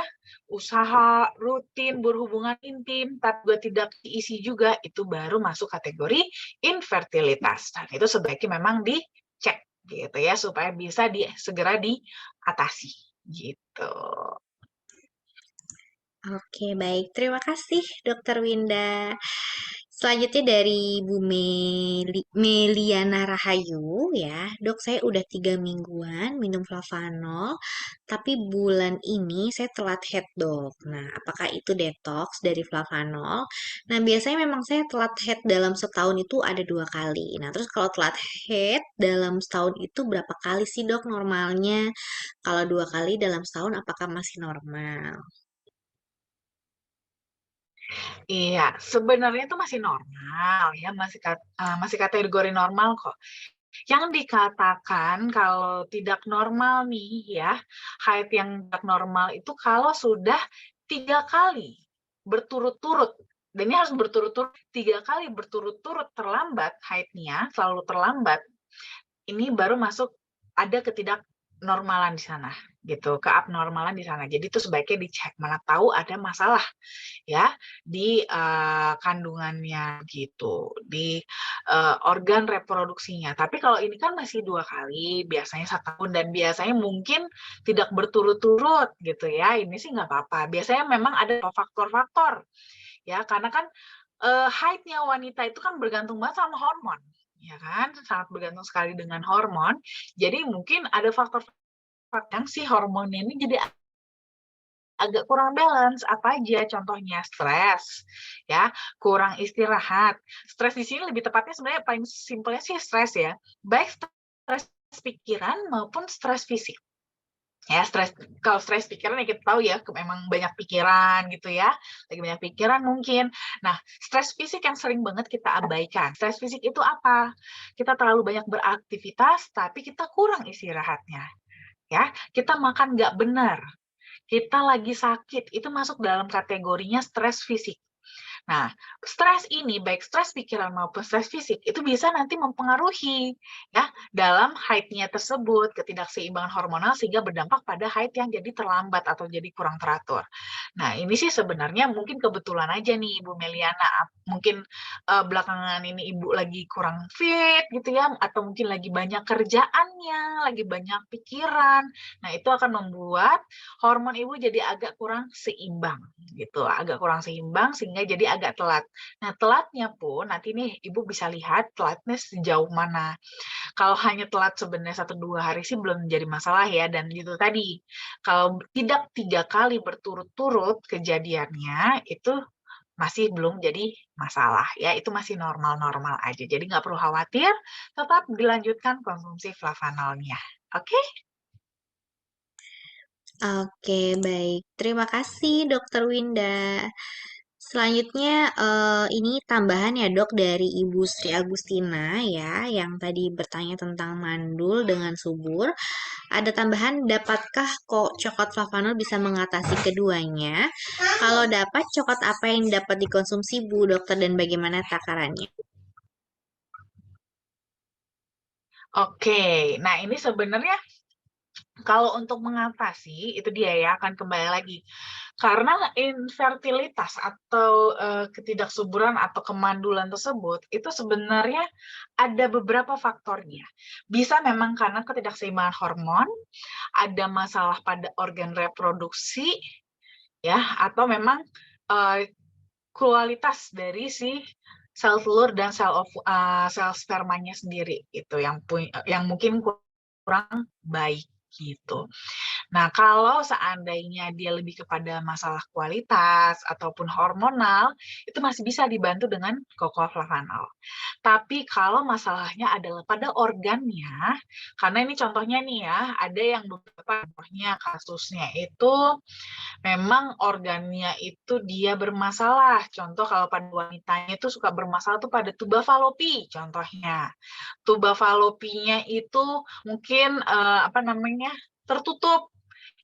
usaha rutin berhubungan intim, tapi juga tidak diisi juga, itu baru masuk kategori infertilitas. Dan itu sebaiknya memang dicek gitu ya, supaya bisa segera diatasi gitu. Oke, baik. Terima kasih, Dokter Winda. Selanjutnya dari Bu Meliana Rahayu ya, dok saya udah 3 mingguan minum Flavanol, tapi bulan ini saya telat head dok. Nah, apakah itu detox dari Flavanol? Nah, biasanya memang saya telat head dalam setahun itu ada 2 kali. Nah, terus kalau telat head dalam setahun itu berapa kali sih dok normalnya? Kalau 2 kali dalam setahun apakah masih normal? Iya, sebenarnya itu masih normal ya, masih kategori normal kok. Yang dikatakan kalau tidak normal nih ya, haid yang tidak normal itu kalau sudah 3 kali berturut-turut, dan ini harus berturut-turut 3 kali berturut-turut terlambat haidnya, selalu terlambat, ini baru masuk ada ketidaknormalan di sana gitu, keabnormalan di sana. Jadi itu sebaiknya dicek, mana tahu ada masalah ya di kandungannya gitu, di organ reproduksinya. Tapi kalau ini kan masih 2 kali, biasanya 1 tahun dan biasanya mungkin tidak berturut-turut gitu ya. Ini sih nggak apa-apa. Biasanya memang ada faktor-faktor ya, karena kan haidnya wanita itu kan bergantung banget sama hormon, ya kan? Sangat bergantung sekali dengan hormon. Jadi mungkin ada faktor-faktor yang si hormonnya ini jadi agak kurang balance, apa aja contohnya? Stres, ya, kurang istirahat. Stres di sini lebih tepatnya sebenarnya paling simpelnya sih stres ya, baik stres pikiran maupun stres fisik. Ya, kalau stres pikiran ya kita tahu ya, memang banyak pikiran gitu ya, lagi banyak pikiran mungkin. Nah, stres fisik yang sering banget kita abaikan. Stres fisik itu apa? Kita terlalu banyak beraktivitas, tapi kita kurang istirahatnya, ya. Kita makan nggak benar, kita lagi sakit, itu masuk dalam kategorinya stres fisik. Nah, stres ini, baik stres pikiran maupun stres fisik, itu bisa nanti mempengaruhi ya dalam haidnya tersebut, ketidakseimbangan hormonal sehingga berdampak pada haid yang jadi terlambat atau jadi kurang teratur. Nah, ini sih sebenarnya mungkin kebetulan aja nih Ibu Meliana, mungkin belakangan ini Ibu lagi kurang fit gitu ya, atau mungkin lagi banyak kerjaannya, lagi banyak pikiran. Nah, itu akan membuat hormon Ibu jadi agak kurang seimbang gitu, agak kurang seimbang sehingga jadi agak telat. Nah, telatnya pun nanti nih Ibu bisa lihat telatnya sejauh mana. Kalau hanya telat sebenarnya 1-2 hari sih belum menjadi masalah ya, dan itu tadi, kalau tidak 3 kali berturut-turut kejadiannya, itu masih belum jadi masalah ya, itu masih normal-normal aja. Jadi nggak perlu khawatir, tetap dilanjutkan konsumsi flavanolnya. Oke? Oke, baik. Terima kasih, Dokter Winda. Selanjutnya, ini tambahan ya, Dok, dari Ibu Sri Agustina ya, yang tadi bertanya tentang mandul dengan subur. Ada tambahan, dapatkah kok coklat flavanol bisa mengatasi keduanya? Kalau dapat, coklat apa yang dapat dikonsumsi, Bu Dokter, dan bagaimana takarannya? Oke, nah ini sebenarnya kalau untuk mengatasi, itu dia ya, akan kembali lagi. Karena infertilitas atau, ketidaksuburan atau kemandulan tersebut, itu sebenarnya ada beberapa faktornya. Bisa memang karena ketidakseimbangan hormon, ada masalah pada organ reproduksi, ya, atau memang, eee, kualitas dari si sel telur dan sel spermanya sendiri, itu yang mungkin kurang baik, gitu. Nah, kalau seandainya dia lebih kepada masalah kualitas ataupun hormonal, itu masih bisa dibantu dengan Flavanol. Tapi kalau masalahnya adalah pada organnya, karena ini contohnya nih ya, ada yang beberapa contohnya kasusnya itu memang organnya itu dia bermasalah. Contoh kalau pada wanitanya itu suka bermasalah tuh pada tuba falopi contohnya. Tuba falopinya itu mungkin apa namanya? Tertutup.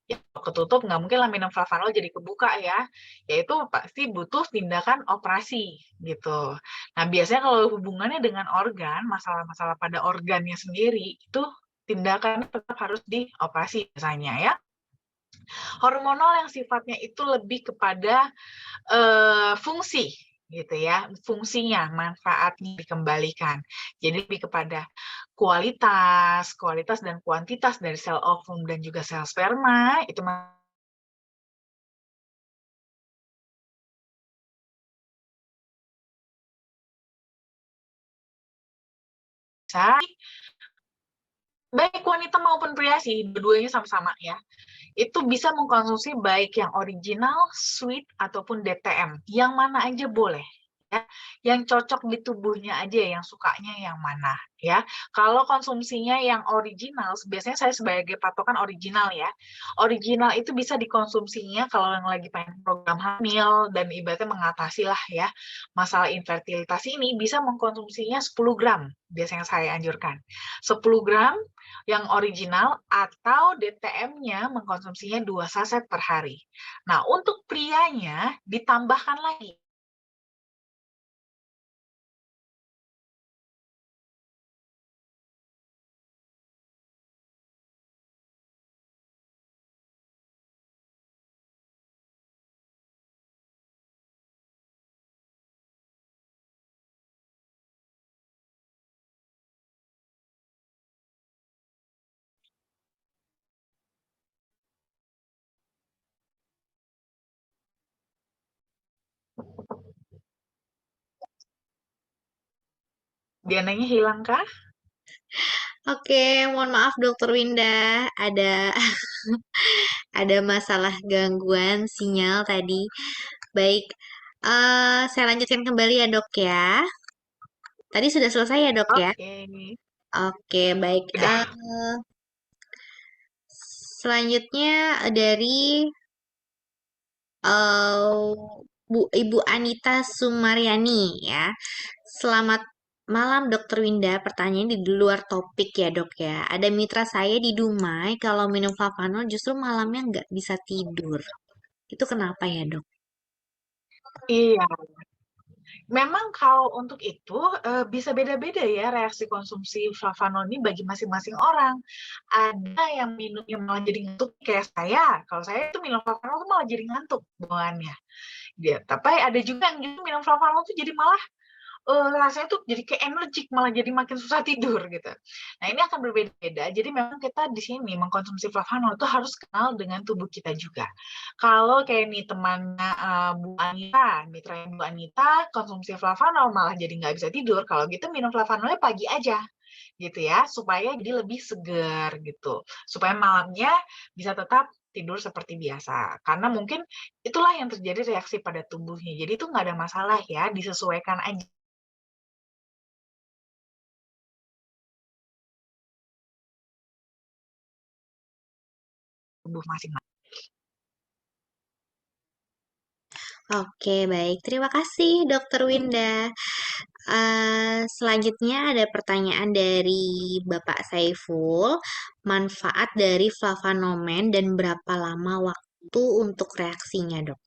Ya, kalau ketutup nggak mungkin laminum flavanol jadi kebuka ya. Yaitu pasti butuh tindakan operasi gitu. Nah, biasanya kalau hubungannya dengan organ, masalah-masalah pada organnya sendiri itu tindakannya tetap harus dioperasi biasanya ya. Hormonal yang sifatnya itu lebih kepada fungsi gitu ya, fungsinya, manfaatnya dikembalikan. Jadi lebih kepada kualitas dan kuantitas dari sel ovum dan juga sel sperma itu bisa baik wanita maupun pria sih, dua-duanya sama-sama ya. Itu bisa mengkonsumsi baik yang original, sweet, ataupun DTM. Yang mana aja boleh. Ya. Yang cocok di tubuhnya aja, yang sukanya yang mana. Ya. Kalau konsumsinya yang original, biasanya saya sebagai patokan original ya. Original itu bisa dikonsumsinya kalau yang lagi pengen program hamil dan ibaratnya mengatasi lah ya masalah infertilitas ini bisa mengkonsumsinya 10 gram. Biasanya saya anjurkan. 10 gram yang original atau DTM-nya mengkonsumsinya 2 saset per hari. Nah, untuk prianya ditambahkan lagi. Diananya hilang kah? Oke, mohon maaf Dokter Winda, ada ada masalah gangguan sinyal tadi. Baik, saya lanjutkan kembali ya dok ya. Tadi sudah selesai ya dok ya? Oke. Oke, baik. Udah. Selanjutnya dari eh, Ibu Anita Sumaryani ya. Selamat malam Dokter Winda. Pertanyaan di luar topik ya dok ya. Ada mitra saya di Dumai kalau minum Flavanol justru malamnya nggak bisa tidur. Itu kenapa ya dok? Iya, memang kalau untuk itu bisa beda-beda ya reaksi konsumsi flavanol ini bagi masing-masing orang. Ada yang minumnya malah jadi ngantuk kayak saya. Kalau saya itu minum flavanol tuh malah jadi ngantuk bawaannya. Dia, tapi ada juga yang justru minum flavanol tuh jadi malah rasanya tuh jadi kayak energik, malah jadi makin susah tidur gitu. Nah, ini akan berbeda-beda. Jadi memang kita di sini mengkonsumsi flavanol itu harus kenal dengan tubuh kita juga. Kalau kayak nih temannya Bu Anita, mitra Bu Anita, konsumsi flavanol malah jadi nggak bisa tidur. Kalau gitu minum flavanolnya pagi aja gitu ya, supaya jadi lebih segar gitu. Supaya malamnya bisa tetap tidur seperti biasa. Karena mungkin itulah yang terjadi reaksi pada tubuhnya. Jadi itu nggak ada masalah ya, disesuaikan aja tubuh masing-masing. Oke, baik. Terima kasih, Dokter Winda. Selanjutnya ada pertanyaan dari Bapak Saiful. Manfaat dari flavonomen dan berapa lama waktu untuk reaksinya, dok?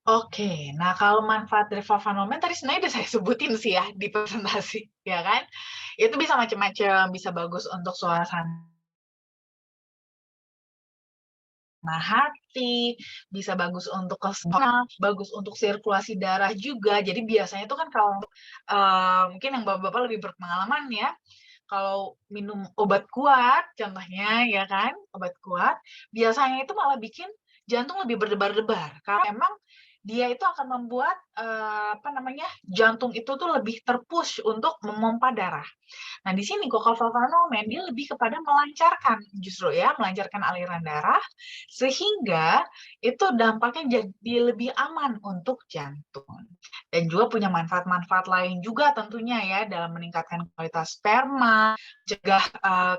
Oke, nah kalau manfaat dari flavonomen tadi sebenarnya udah saya sebutin sih ya di presentasi, ya kan? Itu bisa macam-macam, bisa bagus untuk suasana hati, bisa bagus untuk keseimbangan, bagus untuk sirkulasi darah juga. Jadi biasanya itu kan kalau mungkin yang bapak-bapak lebih berpengalaman ya, kalau minum obat kuat, contohnya ya kan, obat kuat, biasanya itu malah bikin jantung lebih berdebar-debar. Karena emang dia itu akan membuat jantung itu tuh lebih terpush untuk memompa darah. Nah, di sini glucophenomen dia lebih kepada melancarkan justru ya, melancarkan aliran darah sehingga itu dampaknya jadi lebih aman untuk jantung. Dan juga punya manfaat-manfaat lain juga tentunya ya dalam meningkatkan kualitas sperma, cegah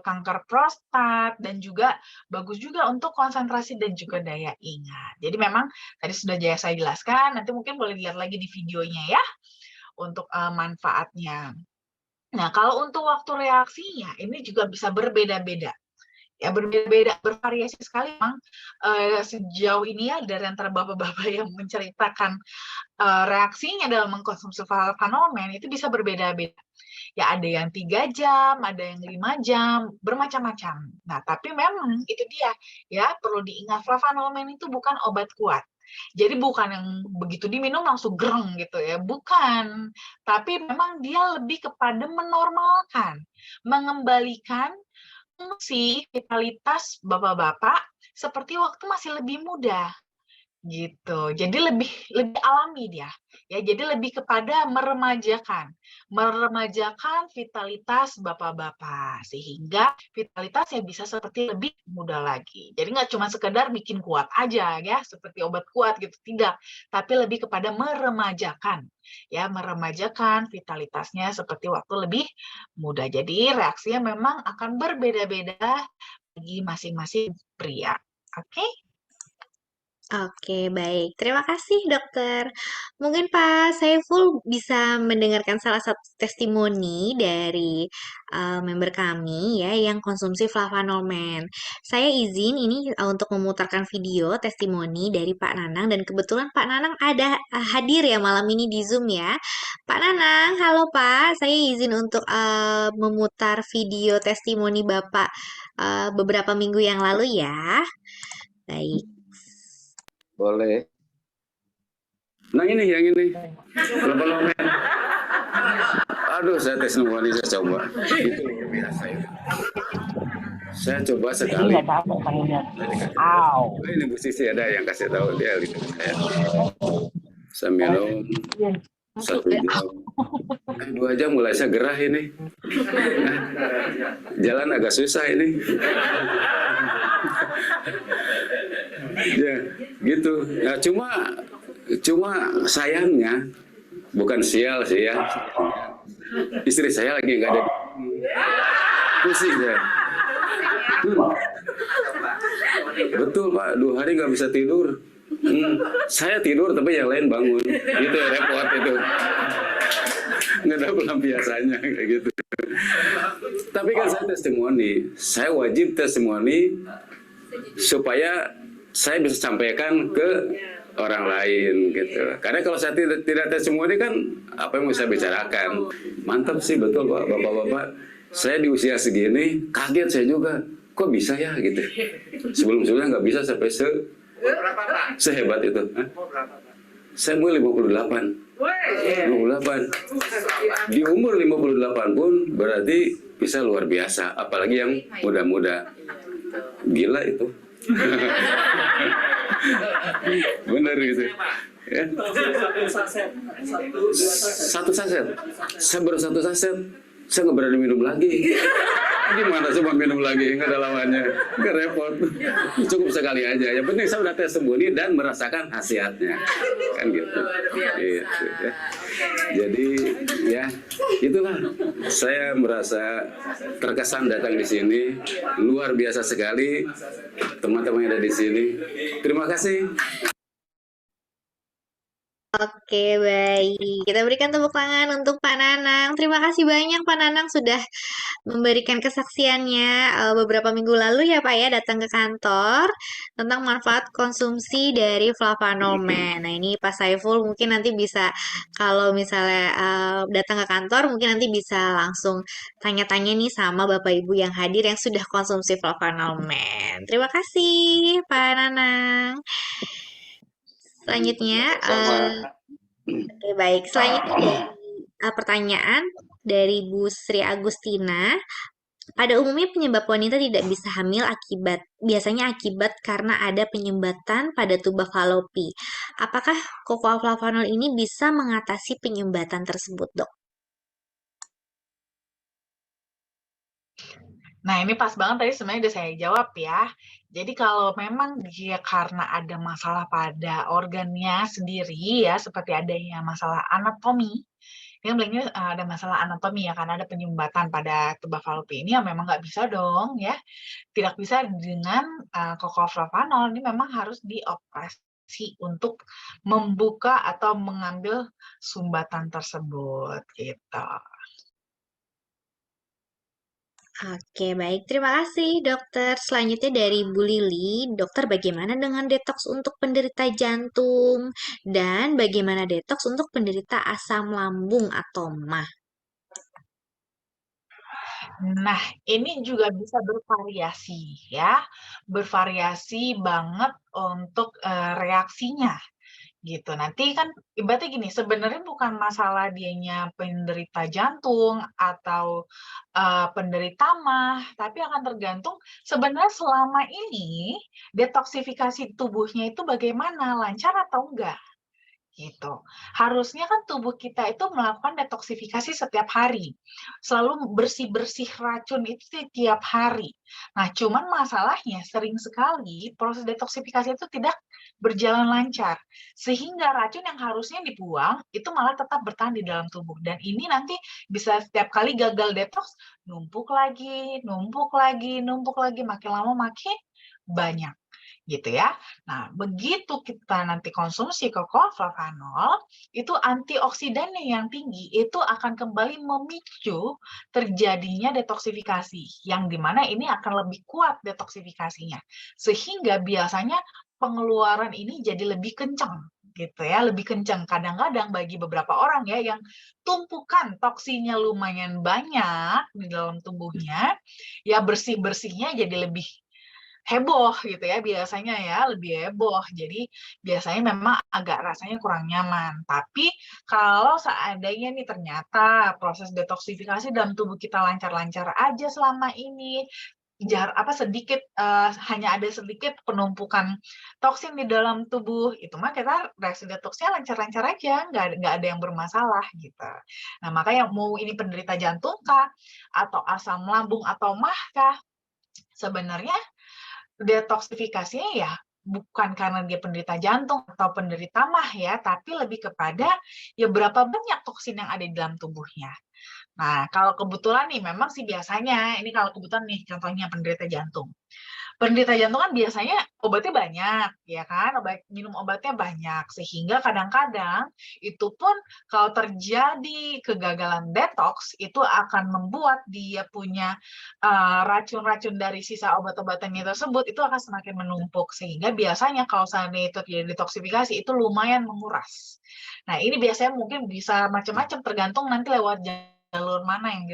kanker prostat dan juga bagus juga untuk konsentrasi dan juga daya ingat. Jadi memang tadi sudah saya jelaskan, nanti mungkin boleh dilihat lagi di videonya ya untuk manfaatnya. Nah, kalau untuk waktu reaksinya ini juga bisa berbeda-beda. Ya berbeda-beda, bervariasi sekali memang sejauh ini ya dari antara bapak-bapak yang menceritakan reaksinya dalam mengkonsumsi fanomen itu bisa berbeda-beda. Ya ada yang 3 jam, ada yang 5 jam, bermacam-macam. Nah, tapi memang itu dia ya perlu diingat flavanomen itu bukan obat kuat. Jadi bukan yang begitu diminum langsung gereng gitu ya, bukan. Tapi memang dia lebih kepada menormalkan, mengembalikan fungsi vitalitas bapak-bapak seperti waktu masih lebih muda. Gitu. Jadi lebih lebih alami dia, ya. Jadi lebih kepada meremajakan vitalitas bapak-bapak, sehingga vitalitasnya bisa seperti lebih muda lagi. Jadi nggak cuma sekedar bikin kuat aja ya, seperti obat kuat gitu, tidak. Tapi lebih kepada meremajakan, ya, meremajakan vitalitasnya seperti waktu lebih muda. Jadi reaksinya memang akan berbeda-beda bagi masing-masing pria. Oke? Oke, baik. Terima kasih, dokter. Mungkin Pak Saiful bisa mendengarkan salah satu testimoni dari member kami ya yang konsumsi flavanomen. Saya izin ini untuk memutarkan video testimoni dari Pak Nanang dan kebetulan Pak Nanang ada hadir ya malam ini di Zoom ya. Pak Nanang, halo Pak. Saya izin untuk memutar video testimoni Bapak beberapa minggu yang lalu ya. Baik. Boleh. Nah ini yang ini. Flavanomen. Aduh, saya tes semua ini saya coba. Itu luar biasa itu. Saya coba sekali. Ini Bu Sisi ada yang kasih tahu dia gitu saya. Saya minum 1 jam. 2 jam mulai saya gerah ini. Jalan agak susah ini. Ya, gitu. Nah, cuma sayangnya bukan sial sih ya. Istri saya lagi nggak ada. Pusing ya. Betul Pak, 2 hari nggak bisa tidur. Saya tidur tapi yang lain bangun. Itu repot itu. Nggak ada pelampiasannya kayak gitu. Tapi kan saya testimoni, saya wajib testimoni supaya saya bisa sampaikan ke orang lain gitu. Karena kalau saya tidak testimoni kan apa yang mau saya bicarakan. Mantap sih betul Pak, Bapak-bapak. Saya di usia segini kaget saya juga. Kok bisa ya gitu. Sebelum-sebelumnya nggak bisa sampai sehebat itu. Saya umur 58. 58. Di umur 58 pun berarti bisa luar biasa. Apalagi yang muda-muda. Gila itu. Benar gitu. Ya. Satu saset. Saya baru 1 saset. Saya nggak berani minum lagi. Gimana coba minum lagi? Nggak ada lawannya. Nggak repot. Cukup sekali aja. Yang penting saya udah tes sembunyi dan merasakan khasiatnya. Kan gitu. Gitu ya. Jadi ya itulah. Saya merasa terkesan datang di sini. Luar biasa sekali teman-teman yang ada di sini. Terima kasih. Oke, baik. Kita berikan tepuk tangan untuk Pak Nanang. Terima kasih banyak Pak Nanang sudah memberikan kesaksiannya beberapa minggu lalu ya Pak ya datang ke kantor tentang manfaat konsumsi dari flavanomen. Nah, ini Pak Saiful mungkin nanti bisa kalau misalnya datang ke kantor mungkin nanti bisa langsung tanya-tanya nih sama Bapak Ibu yang hadir yang sudah konsumsi flavanomen. Terima kasih Pak Nanang. Selanjutnya, oke baik. Selanjutnya pertanyaan dari Bu Sri Agustina. Pada umumnya penyebab wanita tidak bisa hamil biasanya akibat karena ada penyumbatan pada tuba falopi. Apakah kokoaflavanol ini bisa mengatasi penyumbatan tersebut, Dok? Nah, ini pas banget tadi sebenarnya udah saya jawab ya. Jadi kalau memang dia karena ada masalah pada organnya sendiri ya, seperti adanya masalah anatomi, dia bilangnya ada masalah anatomi ya, karena ada penyumbatan pada tuba fallopi ini ya memang nggak bisa dong ya. Tidak bisa dengan kokoaflavanol, ini memang harus dioperasi untuk membuka atau mengambil sumbatan tersebut gitu. Oke, baik. Terima kasih, dokter. Selanjutnya dari Bu Lili, dokter bagaimana dengan detox untuk penderita jantung? Dan bagaimana detox untuk penderita asam lambung atau MAH? Nah, ini juga bisa bervariasi ya, bervariasi banget untuk reaksinya gitu. Nanti kan ibaratnya gini, sebenarnya bukan masalah dianya penderita jantung atau penderita MAH, tapi akan tergantung sebenarnya selama ini detoksifikasi tubuhnya itu bagaimana, lancar atau enggak gitu. Harusnya kan tubuh kita itu melakukan detoksifikasi setiap hari. Selalu bersih-bersih racun itu setiap hari. Nah, cuman masalahnya sering sekali proses detoksifikasi itu tidak berjalan lancar. Sehingga racun yang harusnya dibuang itu malah tetap bertahan di dalam tubuh. Dan ini nanti bisa setiap kali gagal detoks, numpuk lagi, numpuk lagi, numpuk lagi, makin lama makin banyak gitu ya. Nah, begitu kita nanti konsumsi kokoaflavanol, itu antioksidannya yang tinggi, itu akan kembali memicu terjadinya detoksifikasi, yang dimana ini akan lebih kuat detoksifikasinya. Sehingga biasanya pengeluaran ini jadi lebih kencang gitu ya, lebih kencang. Kadang-kadang bagi beberapa orang ya yang tumpukan toksinya lumayan banyak di dalam tubuhnya, ya bersih-bersihnya jadi lebih heboh gitu ya, biasanya ya lebih heboh. Jadi biasanya memang agak rasanya kurang nyaman. Tapi kalau seandainya nih ternyata proses detoksifikasi dalam tubuh kita lancar-lancar aja selama ini, sedikit hanya ada sedikit penumpukan toksin di dalam tubuh, itu mah kita reaksi detoksnya lancar-lancar aja, nggak ada yang bermasalah gitu. Nah, makanya mau ini penderita jantung kah, atau asam lambung atau MAH kah, sebenarnya detoksifikasinya ya bukan karena dia penderita jantung atau penderita MAH ya, tapi lebih kepada ya berapa banyak toksin yang ada di dalam tubuhnya. Nah, kalau kebetulan nih memang sih biasanya, ini kalau kebetulan nih contohnya penderita jantung. Penderita jantung kan biasanya obatnya banyak, ya kan? Minum obatnya banyak, sehingga kadang-kadang itu pun kalau terjadi kegagalan detox, itu akan membuat dia punya racun-racun dari sisa obat-obatannya tersebut, itu akan semakin menumpuk. Sehingga biasanya kalau seandainya itu terjadi detoksifikasi, itu lumayan menguras. Nah, ini biasanya mungkin bisa macam-macam, tergantung nanti lewat jalur mana yang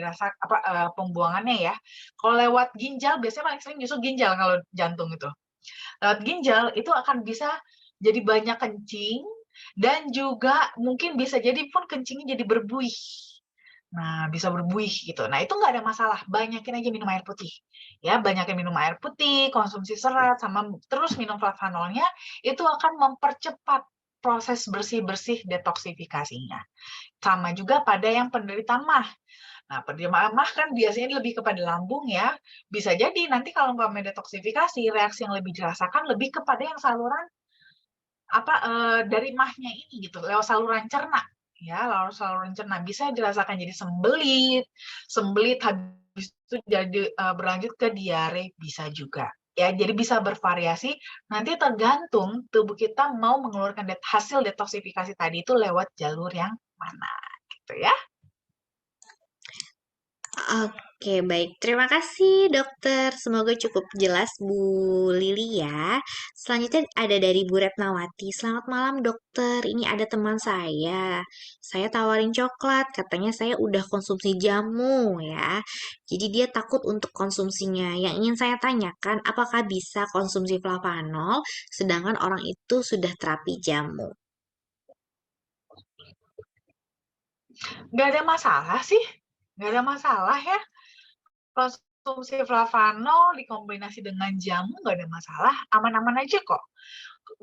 pembuangannya ya. Kalau lewat ginjal biasanya paling sering justru ginjal kalau jantung itu. Lewat ginjal itu akan bisa jadi banyak kencing dan juga mungkin bisa jadi pun kencingnya jadi berbuih. Nah, bisa berbuih gitu. Nah, itu nggak ada masalah. Banyakin aja minum air putih. Ya, banyakin minum air putih, konsumsi serat, sama terus minum flavanolnya, itu akan mempercepat proses bersih-bersih detoksifikasinya. Sama juga pada yang penderita MAH. Nah, penderita MAH kan biasanya lebih kepada lambung ya. Bisa jadi nanti kalau umpamanya detoksifikasi, reaksi yang lebih dirasakan lebih kepada yang saluran dari MAH-nya ini gitu, lewat saluran cerna. Ya, lewat saluran cerna bisa dirasakan jadi sembelit, sembelit habis itu jadi berlanjut ke diare bisa juga. Ya, jadi bisa bervariasi. Nanti tergantung tubuh kita mau mengeluarkan hasil detoksifikasi tadi itu lewat jalur yang mana, gitu ya. Oke, baik. Terima kasih, dokter. Semoga cukup jelas, Bu Lili ya. Selanjutnya ada dari Bu Retnawati. Selamat malam, dokter. Ini ada teman saya. Saya tawarin coklat. Katanya saya udah konsumsi jamu ya. Jadi dia takut untuk konsumsinya. Yang ingin saya tanyakan, apakah bisa konsumsi flavanol sedangkan orang itu sudah terapi jamu? Nggak ada masalah sih, nggak ada masalah ya. konsumsi flavanol dikombinasi dengan jamu nggak ada masalah, aman-aman aja kok.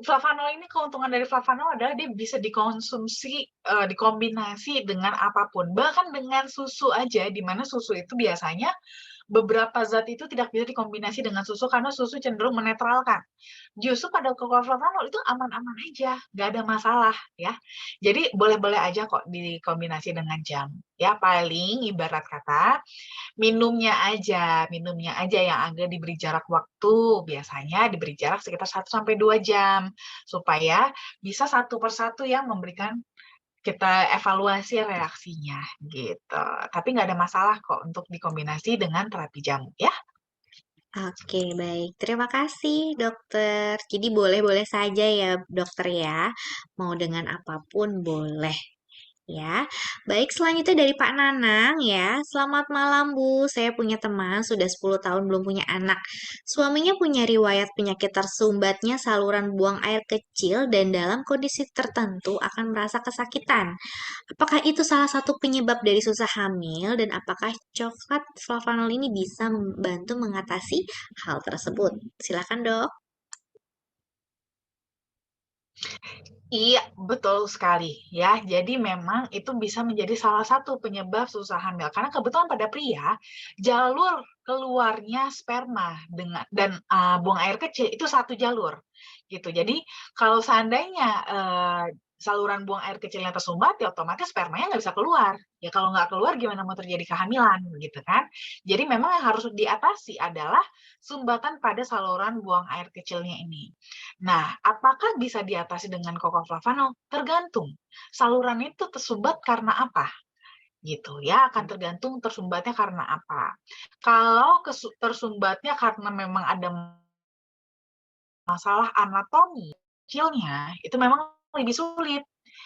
Flavanol ini, keuntungan dari flavanol adalah dia bisa dikonsumsi, dikombinasi dengan apapun, bahkan dengan susu aja, di mana susu itu biasanya beberapa zat itu tidak bisa dikombinasi dengan susu karena susu cenderung menetralkan. Justru pada flavanol itu aman-aman aja, nggak ada masalah ya. Jadi boleh-boleh aja kok dikombinasi dengan jamu. Ya paling ibarat kata minumnya aja yang agak diberi jarak waktu, biasanya diberi jarak sekitar 1 sampai 2 jam, supaya bisa satu persatu yang memberikan kita evaluasi reaksinya, gitu. Tapi nggak ada masalah kok untuk dikombinasi dengan terapi jamu, ya. Oke, baik. Terima kasih, dokter. Jadi boleh-boleh saja ya, dokter ya. Mau dengan apapun boleh. Ya, baik selanjutnya dari Pak Nanang ya. Selamat malam Bu, saya punya teman sudah 10 tahun belum punya anak. Suaminya punya riwayat penyakit tersumbatnya saluran buang air kecil dan dalam kondisi tertentu akan merasa kesakitan. Apakah itu salah satu penyebab dari susah hamil dan apakah coklat flavanol ini bisa membantu mengatasi hal tersebut? Silakan dok. Iya, betul sekali ya. Jadi memang itu bisa menjadi salah satu penyebab susah hamil. Karena kebetulan pada pria, jalur keluarnya sperma dan buang air kecil itu satu jalur gitu. Jadi kalau seandainya saluran buang air kecilnya tersumbat, ya otomatis spermanya nggak bisa keluar. Ya kalau nggak keluar gimana mau terjadi kehamilan gitu kan? Jadi memang yang harus diatasi adalah sumbatan pada saluran buang air kecilnya ini. Nah, apakah bisa diatasi dengan flavanol? Tergantung. Saluran itu tersumbat karena apa? Gitu ya, akan tergantung tersumbatnya karena apa. Kalau tersumbatnya karena memang ada masalah anatomi kecilnya, itu memang lebih sulit.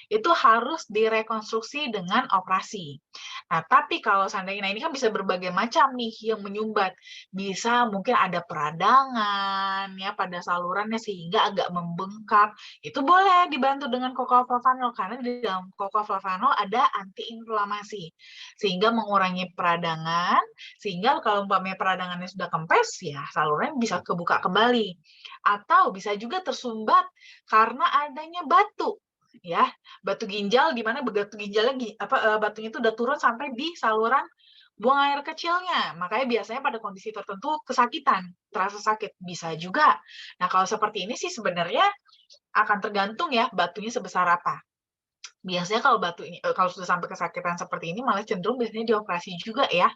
Itu harus direkonstruksi dengan operasi. Nah, tapi kalau seandainya, nah ini kan bisa berbagai macam nih yang menyumbat. Bisa mungkin ada peradangan ya pada salurannya sehingga agak membengkak. Itu boleh dibantu dengan flavanol karena di dalam flavanol ada antiinflamasi sehingga mengurangi peradangan, sehingga kalau umpamanya peradangannya sudah kempes ya saluran bisa kebuka kembali. Atau bisa juga tersumbat karena adanya batu ya, batu ginjal di mana batu ginjalnya batunya itu udah turun sampai di saluran buang air kecilnya. Makanya biasanya pada kondisi tertentu kesakitan, terasa sakit. Bisa juga. Nah, kalau seperti ini sih sebenarnya akan tergantung ya batunya sebesar apa. Biasanya kalau kalau sudah sampai kesakitan seperti ini malah cenderung biasanya dioperasi juga ya.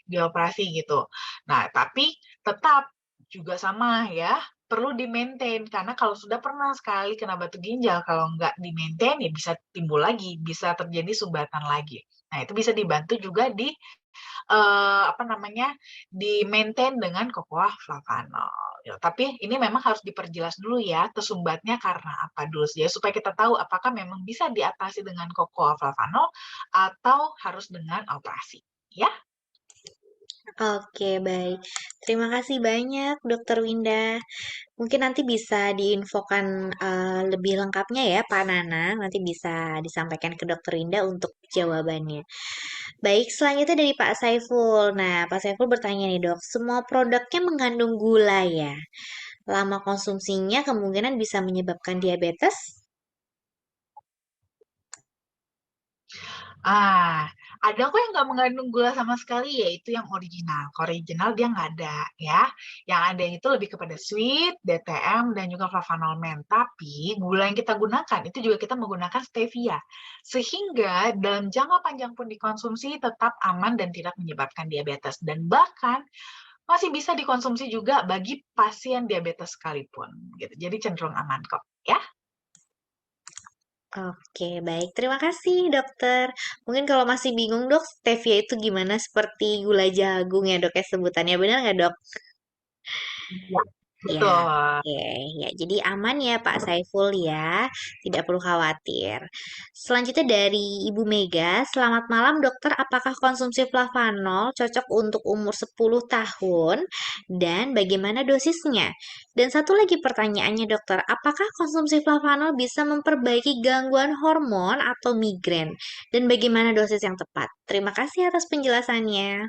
Dioperasi gitu. Nah, tapi tetap juga sama ya, perlu di-maintain karena kalau sudah pernah sekali kena batu ginjal, kalau nggak di-maintain ya bisa timbul lagi, bisa terjadi sumbatan lagi. Nah, itu bisa dibantu juga apa namanya, di-maintain dengan cocoa flavanol. Ya, tapi ini memang harus diperjelas dulu ya, tersumbatnya karena apa dulu ya, supaya kita tahu apakah memang bisa diatasi dengan cocoa flavanol atau harus dengan operasi, ya. Oke, baik. Terima kasih banyak, Dokter Winda. Mungkin nanti bisa diinfokan lebih lengkapnya ya, Pak Nanang. Nanti bisa disampaikan ke Dokter Winda untuk jawabannya. Baik, selanjutnya dari Pak Saiful. Nah, Pak Saiful bertanya nih, Dok. Semua produknya mengandung gula ya. Lama konsumsinya kemungkinan bisa menyebabkan diabetes? Ada kok yang nggak mengandung gula sama sekali, yaitu yang original. Original dia nggak ada, ya. Yang ada itu lebih kepada sweet, DTM, dan juga flavanol men. Tapi gula yang kita gunakan itu juga kita menggunakan stevia. Sehingga dalam jangka panjang pun dikonsumsi tetap aman dan tidak menyebabkan diabetes. Dan bahkan masih bisa dikonsumsi juga bagi pasien diabetes sekalipun. Gitu. Jadi cenderung aman kok, ya. Oke, baik. Terima kasih, dokter. Mungkin kalau masih bingung, dok, stevia itu gimana? Seperti gula jagung ya, dok, ya sebutannya. Benar nggak, dok? Iya, Ya, betul. oke. Ya, jadi aman ya, Pak Saiful ya. Tidak perlu khawatir. Selanjutnya dari Ibu Mega. Selamat malam, dokter. Apakah konsumsi flavanol cocok untuk umur 10 tahun? Dan bagaimana dosisnya? Dan satu lagi pertanyaannya, dokter. Apakah konsumsi flavanol bisa memperbaiki gangguan hormon atau migrain? Dan bagaimana dosis yang tepat? Terima kasih atas penjelasannya.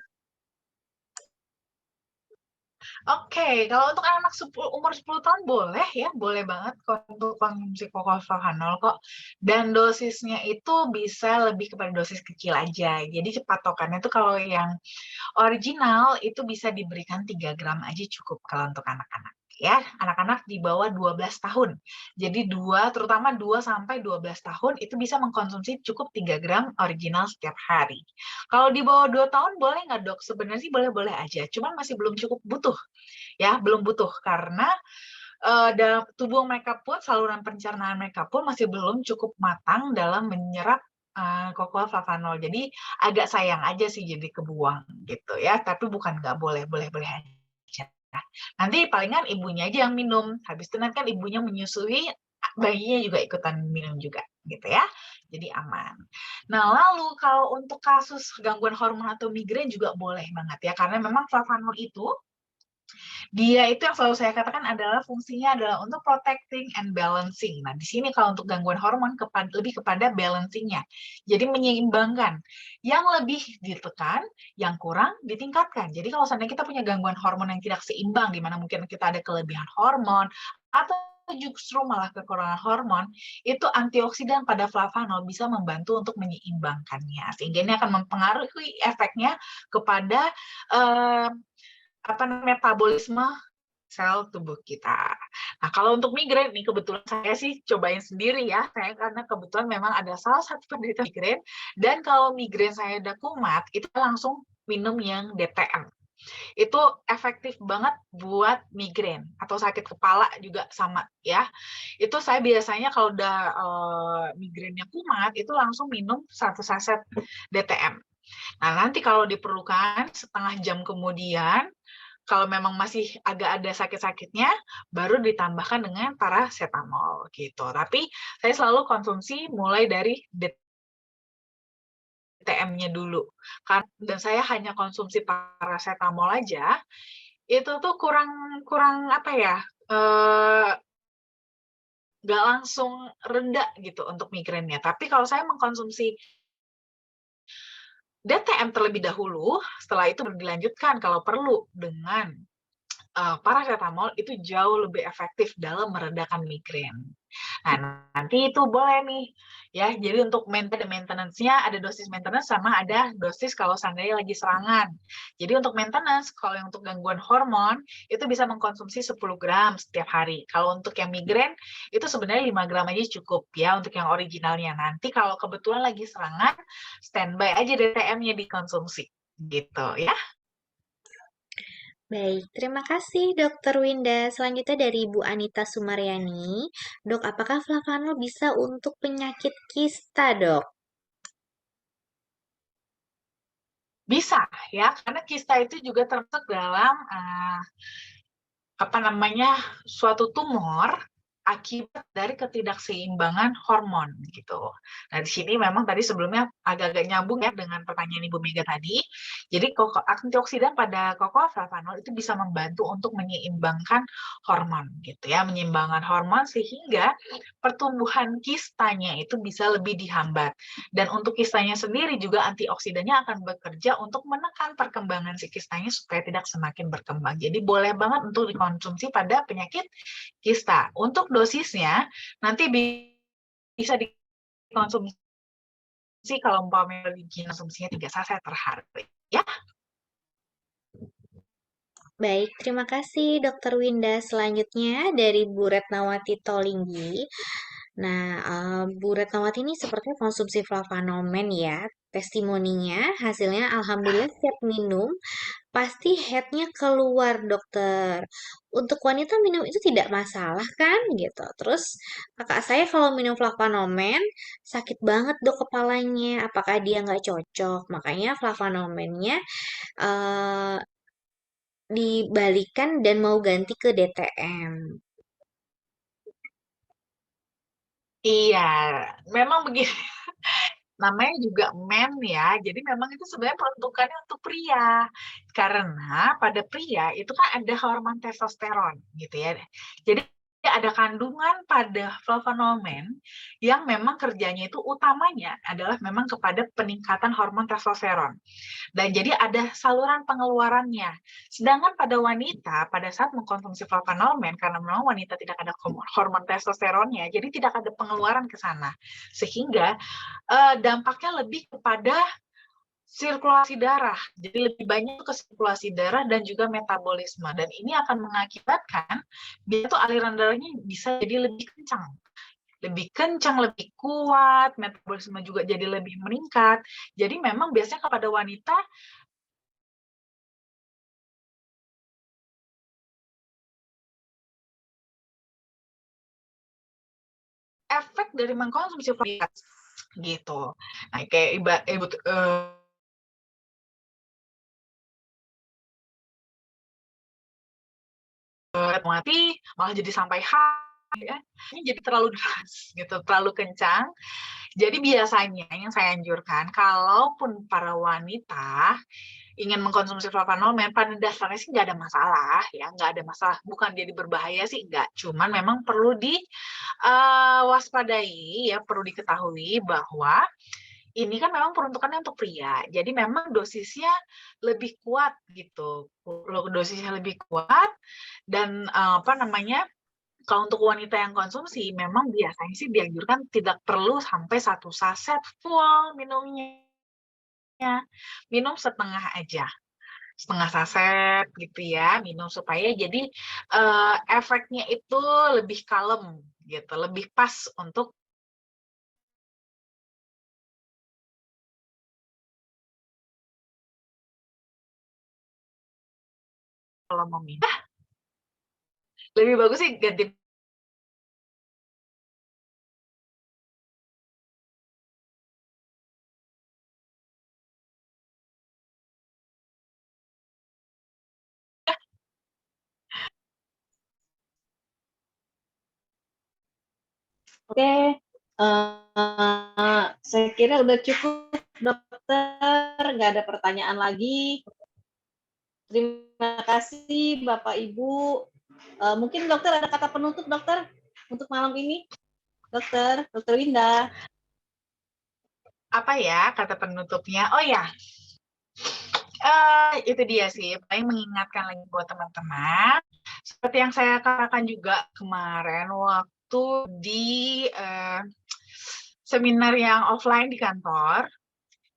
Oke, kalau untuk anak 10 umur 10 tahun boleh ya, boleh banget untuk konsumsi flavanol kok. Dan dosisnya itu bisa lebih kepada dosis kecil aja. Jadi patokannya tuh kalau yang original itu bisa diberikan 3 gram aja cukup kalau untuk anak-anak. Ya, anak-anak di bawah 12 tahun. Jadi terutama 2 sampai 12 tahun itu bisa mengkonsumsi cukup 3 gram original setiap hari. Kalau di bawah 2 tahun boleh nggak dok? Sebenarnya sih boleh-boleh aja, cuman masih belum cukup butuh ya, belum butuh karena dalam tubuh mereka pun, saluran pencernaan mereka pun masih belum cukup matang dalam menyerap kokoa flavanol. Jadi agak sayang aja sih jadi kebuang gitu ya, tapi bukan nggak boleh, boleh-boleh aja. Nanti palingan ibunya aja yang minum, habis itu nanti kan ibunya menyusui, bayinya juga ikutan minum juga gitu ya, jadi aman. Nah lalu kalau untuk kasus gangguan hormon atau migrain juga boleh banget ya, karena memang flavanol itu dia itu yang selalu saya katakan adalah fungsinya adalah untuk protecting and balancing. Nah, di sini kalau untuk gangguan hormon lebih kepada balancingnya. Jadi menyeimbangkan. Yang lebih ditekan, yang kurang ditingkatkan. Jadi kalau seandainya kita punya gangguan hormon yang tidak seimbang, di mana mungkin kita ada kelebihan hormon, atau justru malah kekurangan hormon, itu antioksidan pada flavanol bisa membantu untuk menyeimbangkannya. Sehingga ini akan mempengaruhi efeknya kepada eh, metabolisme sel tubuh kita. Nah, kalau untuk migrain nih kebetulan saya sih cobain sendiri ya. Saya karena kebetulan memang ada salah satu penderita migrain dan kalau migrain saya udah kumat itu langsung minum yang DTM. Itu efektif banget buat migrain atau sakit kepala juga sama ya. Itu saya biasanya kalau udah migrainnya kumat itu langsung minum 1 saset DTM. Nah, nanti kalau diperlukan setengah jam kemudian kalau memang masih agak ada sakit-sakitnya, baru ditambahkan dengan paracetamol gitu. Tapi saya selalu konsumsi mulai dari DTM-nya dulu. Dan saya hanya konsumsi paracetamol aja, itu tuh kurang kurang apa ya? Nggak langsung reda gitu untuk migrainnya. Tapi kalau saya mengkonsumsi DTM terlebih dahulu, setelah itu dilanjutkan kalau perlu dengan paracetamol itu jauh lebih efektif dalam meredakan migrain. Nah, nanti itu boleh nih ya. Jadi untuk maintenance-nya ada dosis maintenance sama ada dosis kalau seandainya lagi serangan. Jadi untuk maintenance, kalau yang untuk gangguan hormon itu bisa mengkonsumsi 10 gram setiap hari. Kalau untuk yang migrain itu sebenarnya 5 gram aja cukup ya untuk yang originalnya. Nanti kalau kebetulan lagi serangan, standby aja DTM-nya dikonsumsi gitu ya. Baik, terima kasih Dokter Winda. Selanjutnya dari Ibu Anita Sumaryani. Dok, apakah flavanol bisa untuk penyakit kista, Dok? Bisa ya, karena kista itu juga termasuk dalam suatu tumor akibat dari ketidakseimbangan hormon gitu. Nah, di sini memang tadi sebelumnya agak-agak nyambung ya dengan pertanyaan Ibu Mega tadi. Jadi antioksidan pada kokoa flavanol itu bisa membantu untuk menyeimbangkan hormon gitu ya, menyeimbangkan hormon sehingga pertumbuhan kistanya itu bisa lebih dihambat. Dan untuk kistanya sendiri juga antioksidannya akan bekerja untuk menekan perkembangan si kistanya supaya tidak semakin berkembang. Jadi boleh banget untuk dikonsumsi pada penyakit kista. Untuk dosisnya nanti bisa dikonsumsi kalau umpamanya konsumsinya 3 saset per hari. Ya, Baik, terima kasih Dokter Winda. Selanjutnya dari Bu Retnawati Tolinggi. Nah, Bu Retnawati ini sepertinya konsumsi flavanomen ya. Testimoninya, hasilnya alhamdulillah setiap minum pasti headnya keluar dokter. Untuk wanita minum itu tidak masalah kan gitu. Terus kakak saya kalau minum flavanomen sakit banget dok kepalanya. Apakah dia nggak cocok? Makanya flavanomennya eh, dibalikan dan mau ganti ke DTM. iya, memang begini. Namanya juga men ya, jadi memang itu sebenarnya peruntukannya untuk pria. Karena pada pria itu kan ada hormon testosteron gitu ya. Jadi ada kandungan pada flavonomen yang memang kerjanya itu utamanya adalah memang kepada peningkatan hormon testosteron. Dan jadi ada saluran pengeluarannya. Sedangkan pada wanita, pada saat mengkonsumsi flavonomen, karena memang wanita tidak ada hormon testosteronnya, jadi tidak ada pengeluaran ke sana. Sehingga dampaknya lebih kepada sirkulasi darah. Jadi lebih banyak ke sirkulasi darah dan juga metabolisme. Dan ini akan mengakibatkan dia tuh aliran darahnya bisa jadi lebih kencang. Lebih kencang, lebih kuat, metabolisme juga jadi lebih meningkat. Jadi memang biasanya kepada wanita efek dari mengkonsumsi flavonoid gitu. Nah, kayak ibu mati malah jadi sampai ya. Ini jadi terlalu deras gitu, terlalu kencang. Jadi biasanya yang saya anjurkan, kalaupun para wanita ingin mengkonsumsi flavonomen, pada dasarnya sih nggak ada masalah ya, nggak ada masalah. Bukan jadi berbahaya sih, nggak. Cuman memang perlu diwaspadai ya, perlu diketahui bahwa ini kan memang peruntukannya untuk pria. Jadi memang dosisnya lebih kuat gitu. Dosisnya lebih kuat dan apa namanya? Kalau untuk wanita yang konsumsi, memang biasanya sih dianjurkan tidak perlu sampai 1 saset full minumnya. Minum setengah aja. Setengah saset gitu ya, minum supaya jadi efeknya itu lebih kalem gitu, lebih pas untuk kalau mau minum. Lebih bagus sih ganti. Oke, saya kira udah cukup, dokter. Nggak ada pertanyaan lagi. Terima kasih, Bapak Ibu. Mungkin dokter ada kata penutup, dokter, untuk malam ini, dokter Winda. Apa ya kata penutupnya? Oh ya, itu dia sih. Paling mengingatkan lagi buat teman-teman. Seperti yang saya katakan juga kemarin waktu di seminar yang offline di kantor,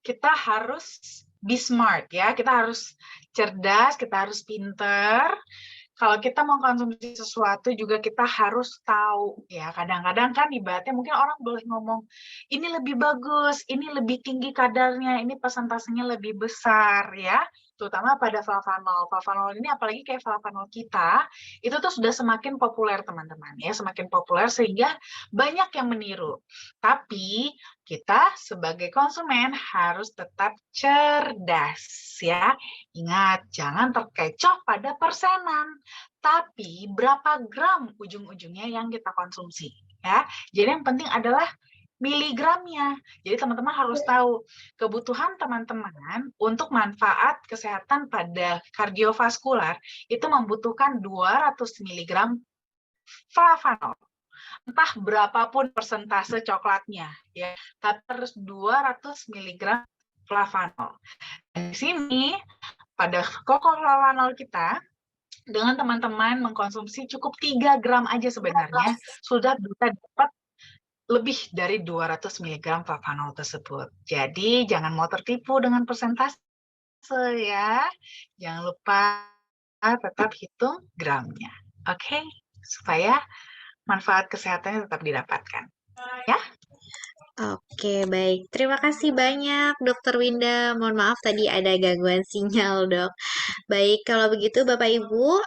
kita harus be smart ya, kita harus cerdas, kita harus pinter. Kalau kita mau konsumsi sesuatu juga kita harus tahu ya. Kadang-kadang kan ibaratnya mungkin orang boleh ngomong ini lebih bagus, ini lebih tinggi kadarnya, ini persentasenya lebih besar ya. Terutama pada flavanol. Flavanol ini apalagi kayak flavanol kita, itu tuh sudah semakin populer teman-teman ya, semakin populer sehingga banyak yang meniru. Tapi kita sebagai konsumen harus tetap cerdas ya. Ingat, jangan terkecoh pada persenan, tapi berapa gram ujung-ujungnya yang kita konsumsi ya. Jadi yang penting adalah miligramnya. Jadi teman-teman harus tahu kebutuhan teman-teman untuk manfaat kesehatan pada kardiovaskular itu membutuhkan 200 miligram flavanol. Entah berapapun persentase coklatnya ya, tapi harus 200 miligram flavanol. Di sini pada koko flavanol kita, dengan teman-teman mengkonsumsi cukup 3 gram aja sebenarnya sudah bisa dapat lebih dari 200 mg flavanol tersebut. Jadi jangan mau tertipu dengan persentase ya. Jangan lupa tetap hitung gramnya. Oke, supaya manfaat kesehatannya tetap didapatkan. Ya. Oke, baik. Terima kasih banyak, Dokter Winda. Mohon maaf tadi ada gangguan sinyal, Dok. Baik, kalau begitu Bapak Ibu,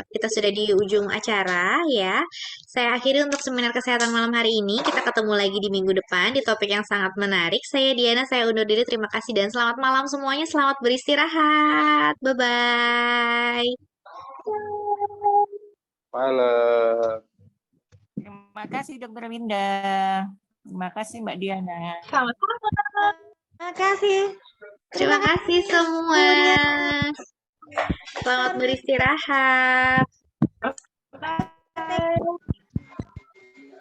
kita sudah di ujung acara ya. Saya akhiri untuk seminar kesehatan malam hari ini. Kita ketemu lagi di minggu depan di topik yang sangat menarik. Saya Diana, saya undur diri. Terima kasih dan selamat malam semuanya. Selamat beristirahat. Bye-bye. Malam. Terima kasih Dokter Winda. Terima kasih Mbak Diana. Selamat malam. Terima kasih. Terima kasih semua. Selamat beristirahat. Bye.